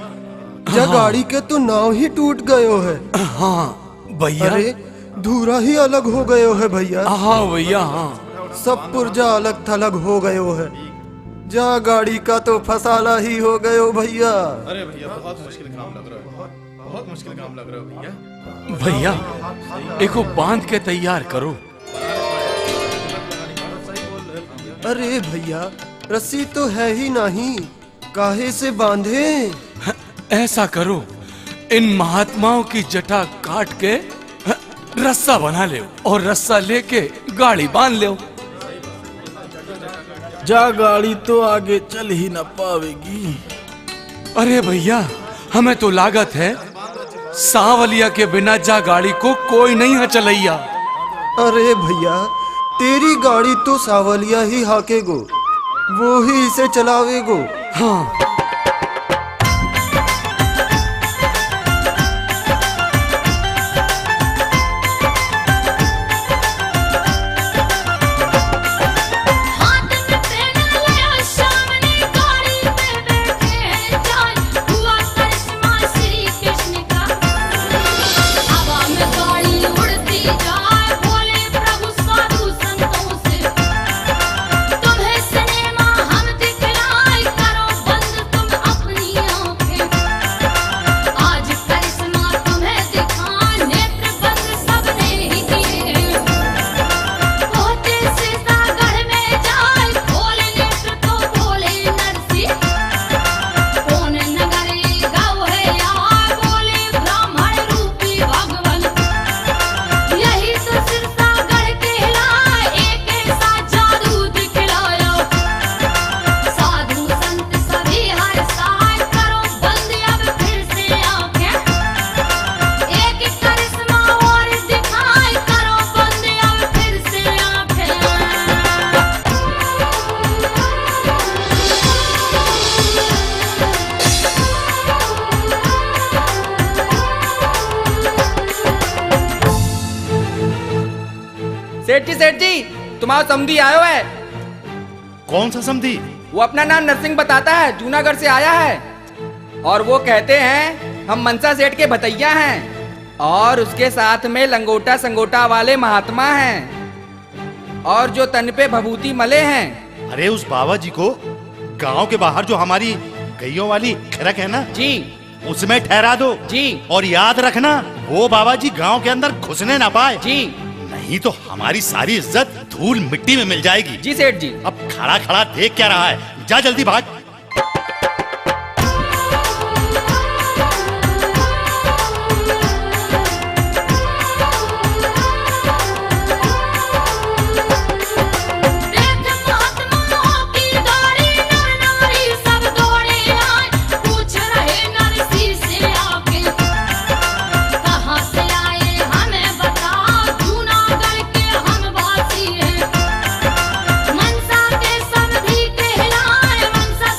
जा गाड़ी के तो नाव ही टूट गयो है। हाँ भैया। अरे धूरा ही अलग हो गयो है भैया। हाँ भैया हाँ। सब पुर्जा अलग थलग हो गयो है। जा गाड़ी का तो फसाला ही हो गयो भैया। अरे भैया बहुत मुश्किल काम लग रहा है, बहुत मुश्किल काम लग रहा है भैया। भैया एको बांध के तैयार करो। अरे भैया रस्सी तो है ही नहीं, काहे से बांधे? ऐसा करो, इन महात्माओं की जटा काट के रस्सा बना ले और रस्सा लेके गाड़ी बांध ले। जा गाड़ी तो आगे चल ही न पावेगी। अरे भैया हमें तो लागत है सावलिया के बिना जा गाड़ी को कोई नहीं है चलैया। अरे भैया तेरी गाड़ी तो सावलिया ही हाकेगो, वो ही इसे चलावेगो। हाँ सेठ जी तुम्हारा समधी आयो है। कौन सा समधी? वो अपना नाम नरसिंह बताता है, जूनागढ़ से आया है और वो कहते हैं हम मनसा सेठ के भतैया हैं और उसके साथ में लंगोटा संगोटा वाले महात्मा हैं और जो तन पे भभूति मले हैं। अरे उस बाबा जी को गांव के बाहर जो हमारी गैयों वाली खरक है ना जी, उसमें ठहरा दो जी। और याद रखना वो बाबा जी गांव के अंदर घुसने ना पाए जी। नहीं तो हमारी सारी इज्जत धूल मिट्टी में मिल जाएगी। जी सेठ जी। अब खड़ा खड़ा देख क्या रहा है, जा जल्दी भाग। मनसा के समधी कहलाए, मनसा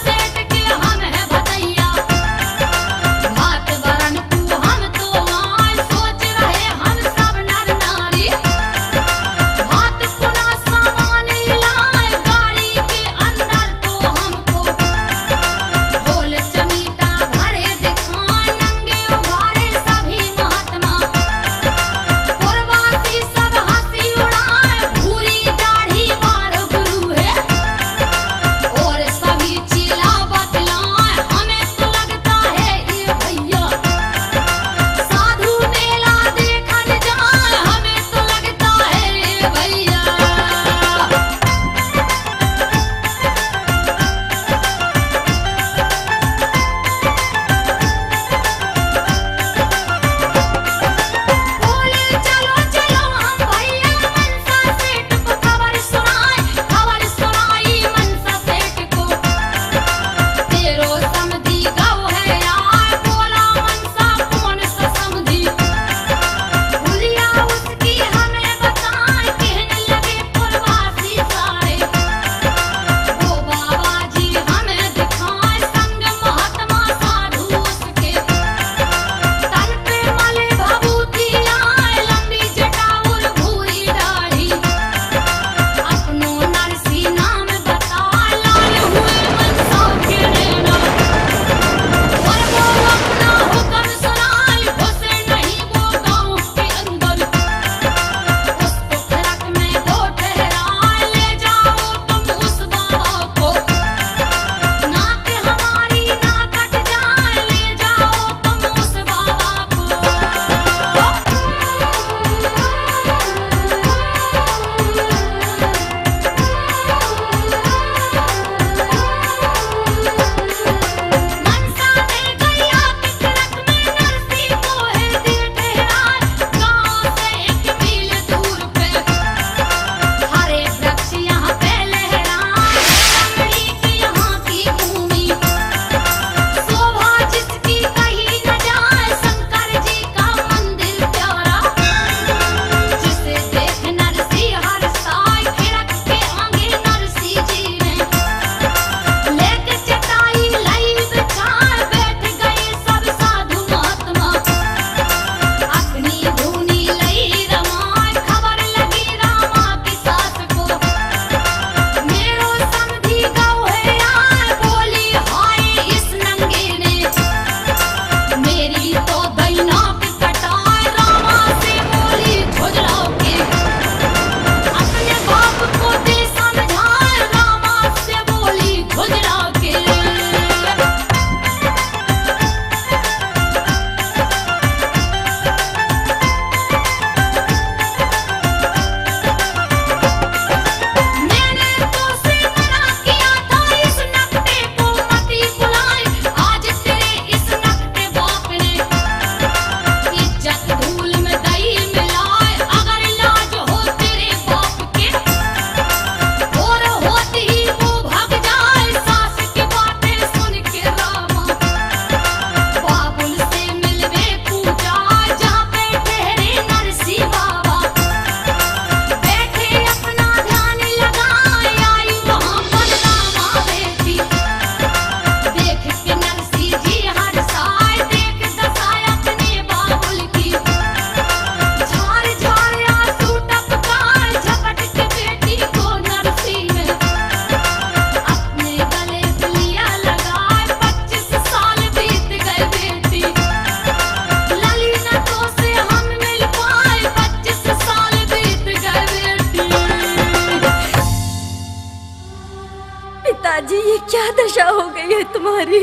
क्या दशा हो गई है तुम्हारी?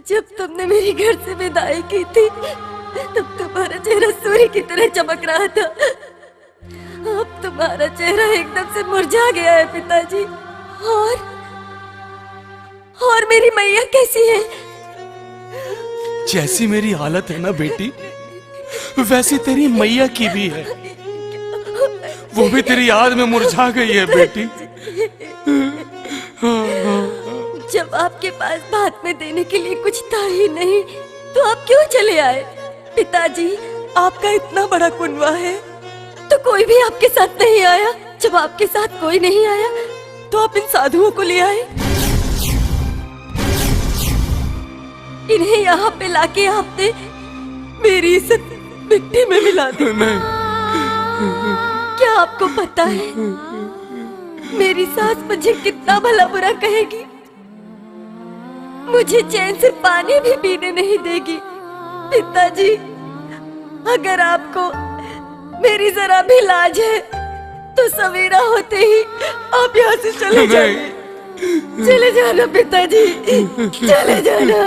जब तुमने मेरी घर से विदाई की थी तब तुम्हारा चेहरा सूर्य की तरह चमक रहा था। अब तुम्हारा चेहरा एकदम से मुरझा गया है पिताजी। और मेरी मैया कैसी है? जैसी मेरी हालत है ना बेटी, वैसी तेरी मैया की भी है। वो भी तेरी याद में मुरझा गई है बेटी। जब आपके पास भात में देने के लिए कुछ था ही नहीं तो आप क्यों चले आए? पिताजी, आपका इतना बड़ा कुनवा है तो कोई भी आपके साथ नहीं आया? जब आपके साथ कोई नहीं आया तो आप इन साधुओं को ले आए। इन्हें यहाँ पे लाके आपने मेरी इज्जत मिट्टी में मिला दी। नहीं। क्या आपको पता है मेरी सास मुझे कितना भला बुरा कहेगी? मुझे चैन से पानी भी पीने नहीं देगी। पिताजी, अगर आपको मेरी जरा भी लाज है तो सवेरा होते ही आप यहाँ से चले जाइए। चले जाना पिताजी, चले जाना।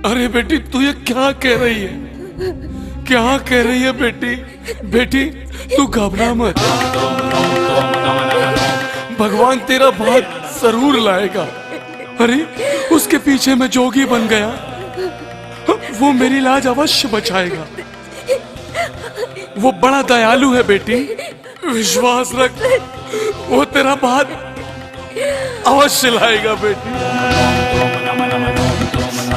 अरे बेटी, तू ये क्या कह रही है? क्या कह रही है बेटी? बेटी तू घबरा मत, भगवान तेरा भाग जरूर लाएगा। अरे उसके पीछे मैं जोगी बन गया, वो मेरी लाज अवश्य बचाएगा। वो बड़ा दयालु है बेटी, विश्वास रख, वो तेरा भाग अवश्य लाएगा बेटी।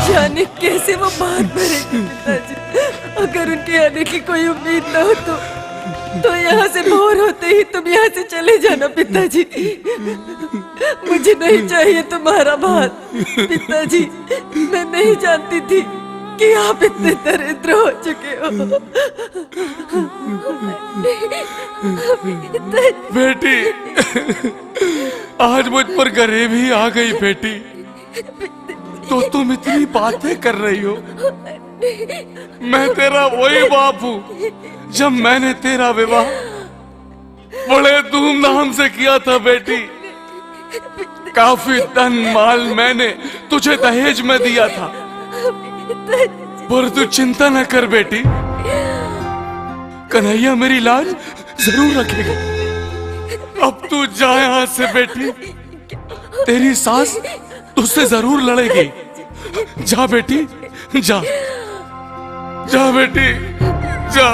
जाने कैसे वो बात भरेगी पिताजी। अगर उनके आने की कोई उम्मीद न हो तो यहाँ से भोर होते ही तुम यहाँ से चले जाना पिताजी। मुझे नहीं चाहिए तुम्हारा भात पिताजी। मैं नहीं जानती थी कि आप इतने दरिद्र हो चुके हो। बेटी आज मुझ पर गरीबी आ गई बेटी, तो तुम इतनी बातें कर रही हो। मैं तेरा वही बाप हूँ जब मैंने तेरा विवाह बड़े धूमधाम से किया था बेटी। काफी धन माल मैंने तुझे दहेज में दिया था, पर तू चिंता न कर बेटी, कन्हैया मेरी लाज जरूर रखेगा। अब तू जा यहां से बेटी, तेरी सास तुझसे जरूर लड़ेगी। जा बेटी, जा जा बेटी, जा।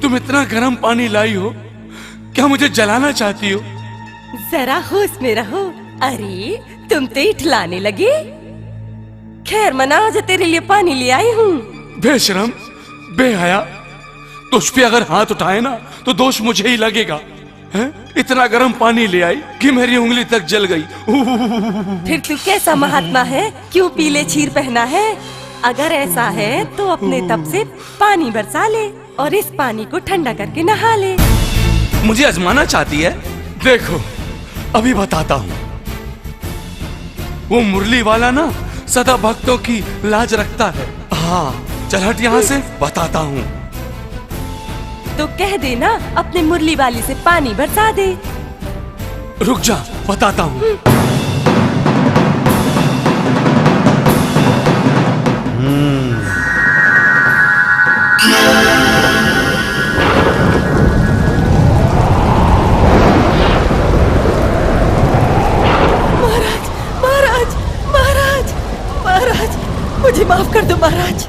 तुम इतना गर्म पानी लाई हो, क्या मुझे जलाना चाहती हो? जरा होश में रहो। अरे तुम तो इठलाने लगे। खैर मनाओ, जो तेरे लिए पानी ले आई हूँ। बेशरम, बेहया, तुझ पे अगर हाथ उठाए ना तो दोष मुझे ही लगेगा। है? इतना गर्म पानी ले आई कि मेरी उंगली तक जल गई। फिर तू कैसा महात्मा है, क्यों पीले चीर पहना है? अगर ऐसा है तो अपने तप से पानी बरसा ले और इस पानी को ठंडा करके नहा ले। मुझे आजमाना चाहती है? देखो अभी बताता हूँ। वो मुरली वाला ना सदा भक्तों की लाज रखता है। हाँ चल हट यहाँ से, बताता हूँ। तो कह देना अपने मुरली वाली से पानी बरसा दे। रुक जा, बताता हूँ। महाराज, महाराज, महाराज, महाराज, मुझे माफ कर दो महाराज।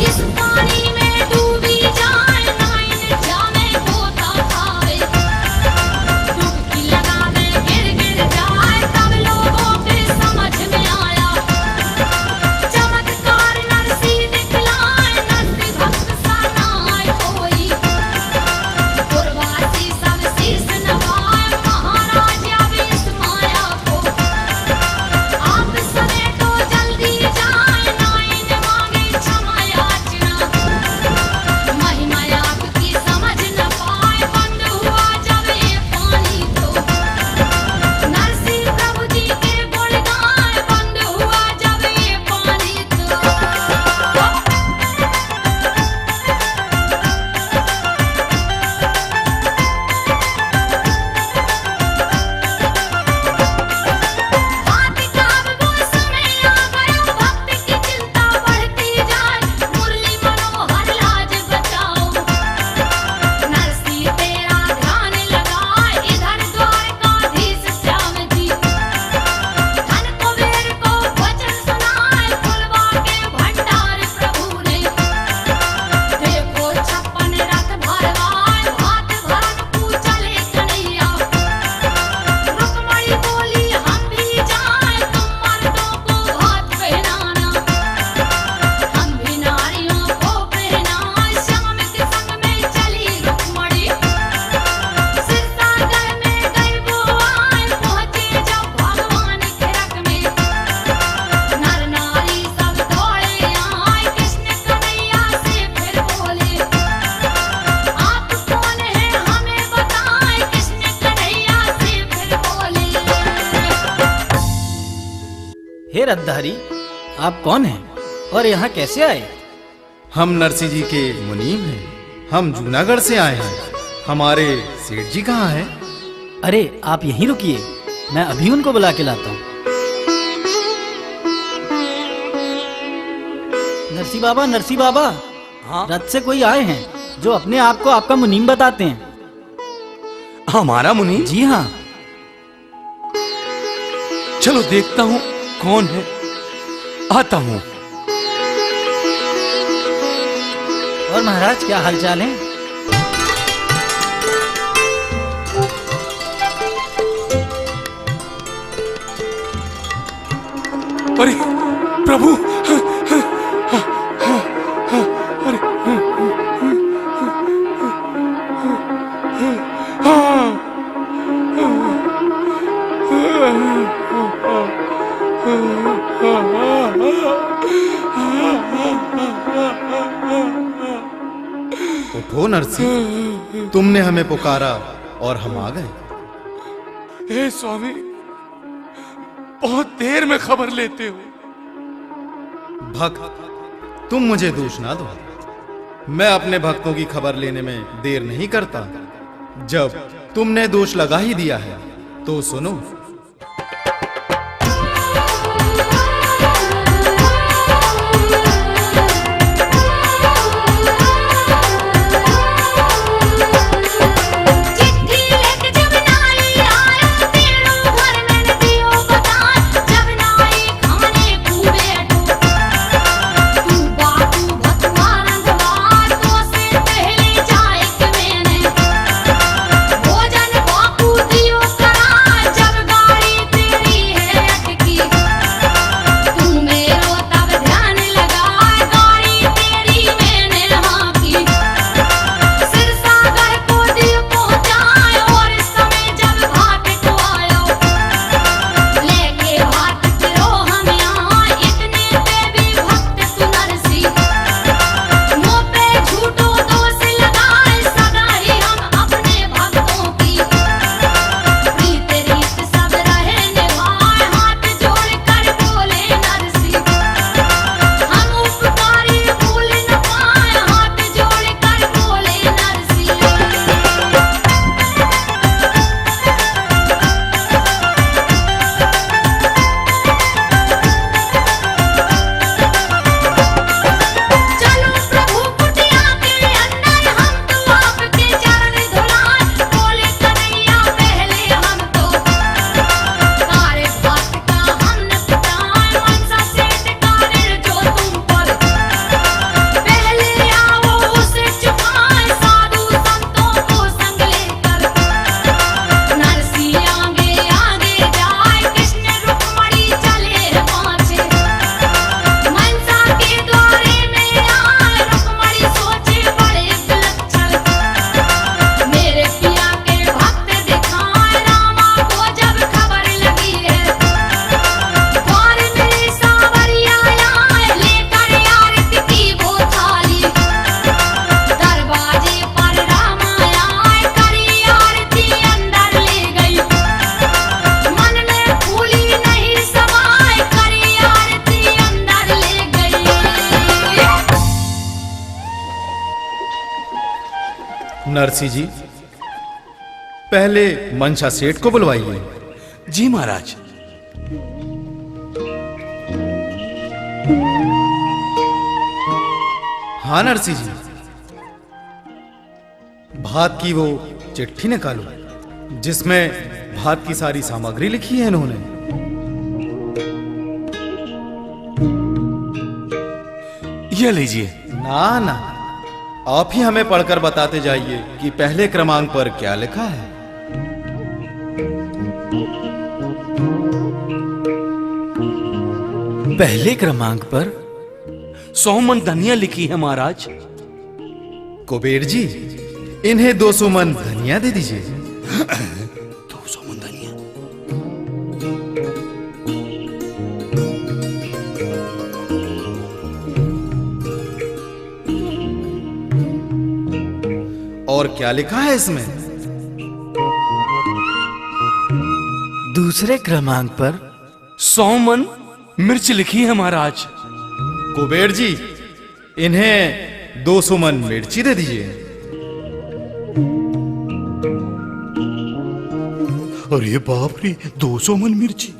इस पानी में डूबी जाए हे रद्धारी, आप कौन हैं और यहाँ कैसे आए? हम नरसिंह जी के मुनीम हैं। हम जूनागढ़ से आए हैं। हमारे सेठ जी कहाँ हैं? अरे आप यहीं रुकिए, मैं अभी उनको बुला के लाता हूँ। नरसिंह बाबा, हाँ? रथ से कोई आए हैं जो अपने आप को आपका मुनीम बताते हैं। हमारा मुनीम? जी हाँ। चलो देखता हूँ कौन है, आता हूँ। और महाराज क्या हालचाल है? अरे प्रभु, अरे उठो नरसिंह, तुमने हमें पुकारा और हम आ गए। हे स्वामी, बहुत देर में खबर लेते हो। भक्त, तुम मुझे दोष ना दो। मैं अपने भक्तों की खबर लेने में देर नहीं करता। जब तुमने दोष लगा ही दिया है तो सुनो। नरसिंह जी, पहले मनसा सेठ को बुलवाइए। जी महाराज। हाँ नरसिंह जी, भात की वो चिट्ठी निकालो जिसमें भात की सारी सामग्री लिखी है इन्होंने। ये लीजिए। ना ना, आप ही हमें पढ़कर बताते जाइए कि पहले क्रमांक पर क्या लिखा है। पहले क्रमांक पर 100 मन धनिया लिखी है महाराज। कुबेर जी, इन्हें 200 मन धनिया दे दीजिए। 200 मन धनिया। और क्या लिखा है इसमें? दूसरे क्रमांक पर 100 मन मिर्च लिखी है महाराज। कुबेर जी, इन्हें 200 मन मिर्ची दे दीजिए। अरे बाप रे, 200 मन मिर्ची।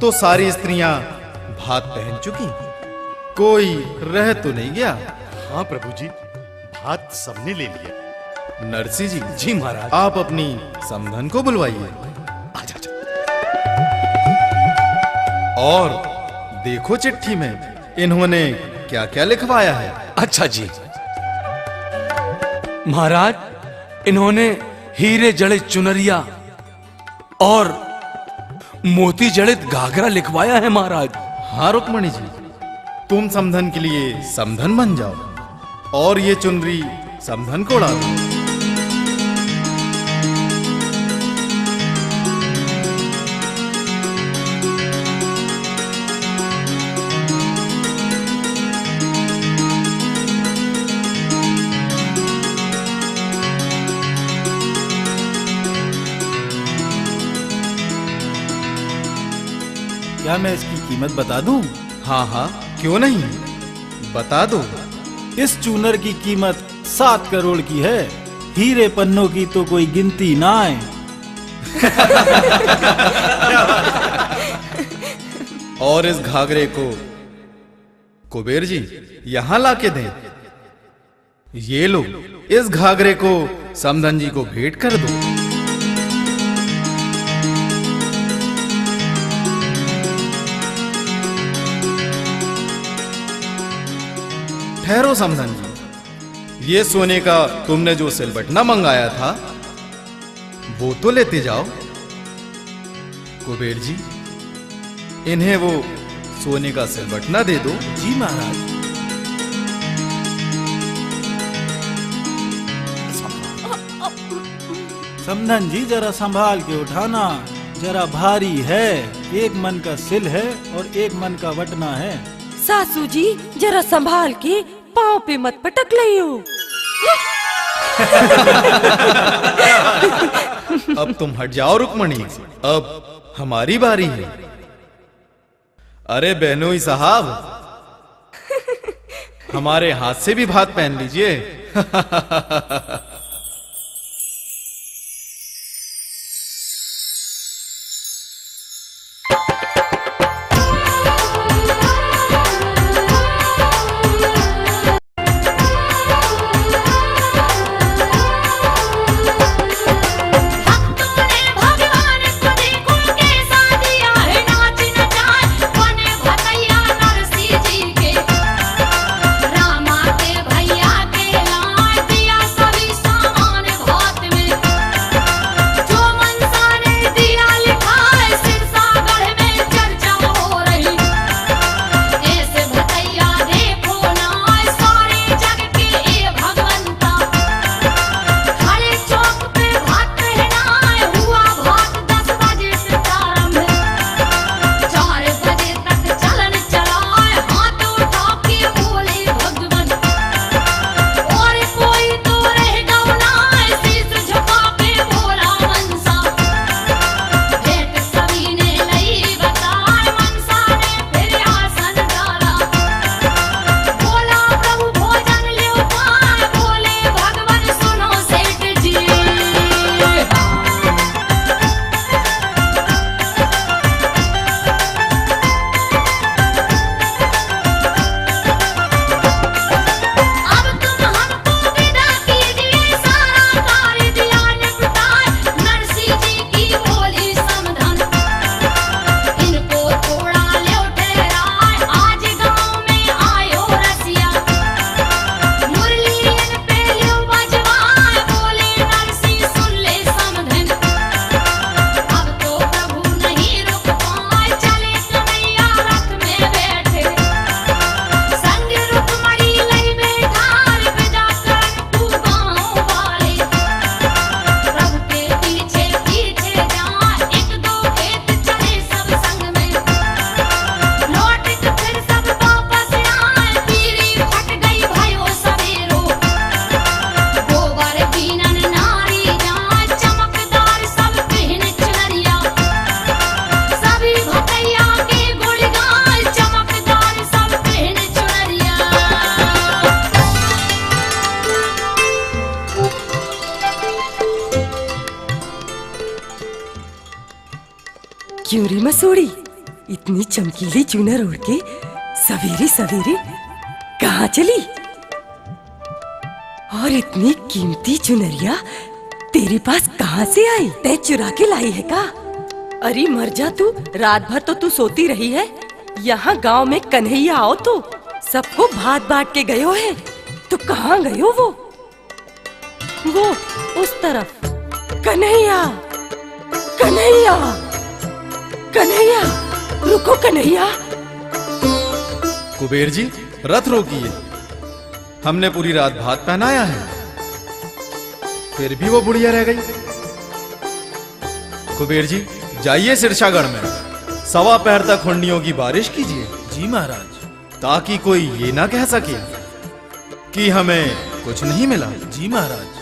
तो सारी स्त्रियां भात पहन चुकी, कोई रह तो नहीं गया। हाँ प्रभु जी, भात सबने ले लिया। नरसी जी, जी महाराज, आप अपनी समधन को बुलवाइए। आजा आजा। और देखो चिट्ठी में इन्होंने क्या क्या लिखवाया है। अच्छा जी महाराज, इन्होंने हीरे जड़ित चुनरिया और मोती जड़ित घाघरा लिखवाया है महाराज। हाँ रुक्मणी जी, तुम समधन के लिए समधन बन जाओ और ये चुनरी समधन को उड़ा दो। क्या मैं इसकी कीमत बता दूं? हाँ हाँ, क्यों नहीं, बता दो। इस चूनर की कीमत 7 करोड़ की है। हीरे पन्नों की तो कोई गिनती ना आए। और इस घाघरे को कुबेर जी यहां लाके दें। ये लो, इस घाघरे को समधन जी को भेंट कर दो। ठहरो समधन जी, ये सोने का तुमने जो सिलबटना मंगाया था वो तो लेते जाओ। कुबेर जी, इन्हें वो सोने का सिलबटना दे दो। जी महाराज। समधन जी, जरा संभाल के उठाना, जरा भारी है। 1 मन का सिल है और 1 मन का वटना है। सासू जी, जरा संभाल के पाँव पे मत पटक लियो। अब तुम हट जाओ रुक्मणी, अब हमारी बारी है। अरे बहनोई साहब, हमारे हाथ से भी भात पहन लीजिए। क्यों रे मसूड़ी, इतनी चमकीली चुनर ओढ़ के सवेरे सवेरे कहाँ चली? और इतनी कीमती चुनरिया तेरे पास कहाँ से आई? तै चुरा के लाई है का? अरे मर जा तू, रात भर तो तू सोती रही है। यहाँ गांव में कन्हैया आओ तो सबको भात बांट के गयो है, तो कहाँ गयो वो उस तरफ। कन्हैया, कन्हैया, कन्हैया, रुको कन्हैया। कुबेर जी रथ रोकिए, हमने पूरी रात भात पहनाया है, फिर भी वो बुढ़िया रह गई। कुबेर जी जाइए सिरसागढ़ में, 1.25 पहर तक हुंडियों की बारिश कीजिए। जी महाराज। ताकि कोई ये ना कह सके कि हमें कुछ नहीं मिला। जी महाराज।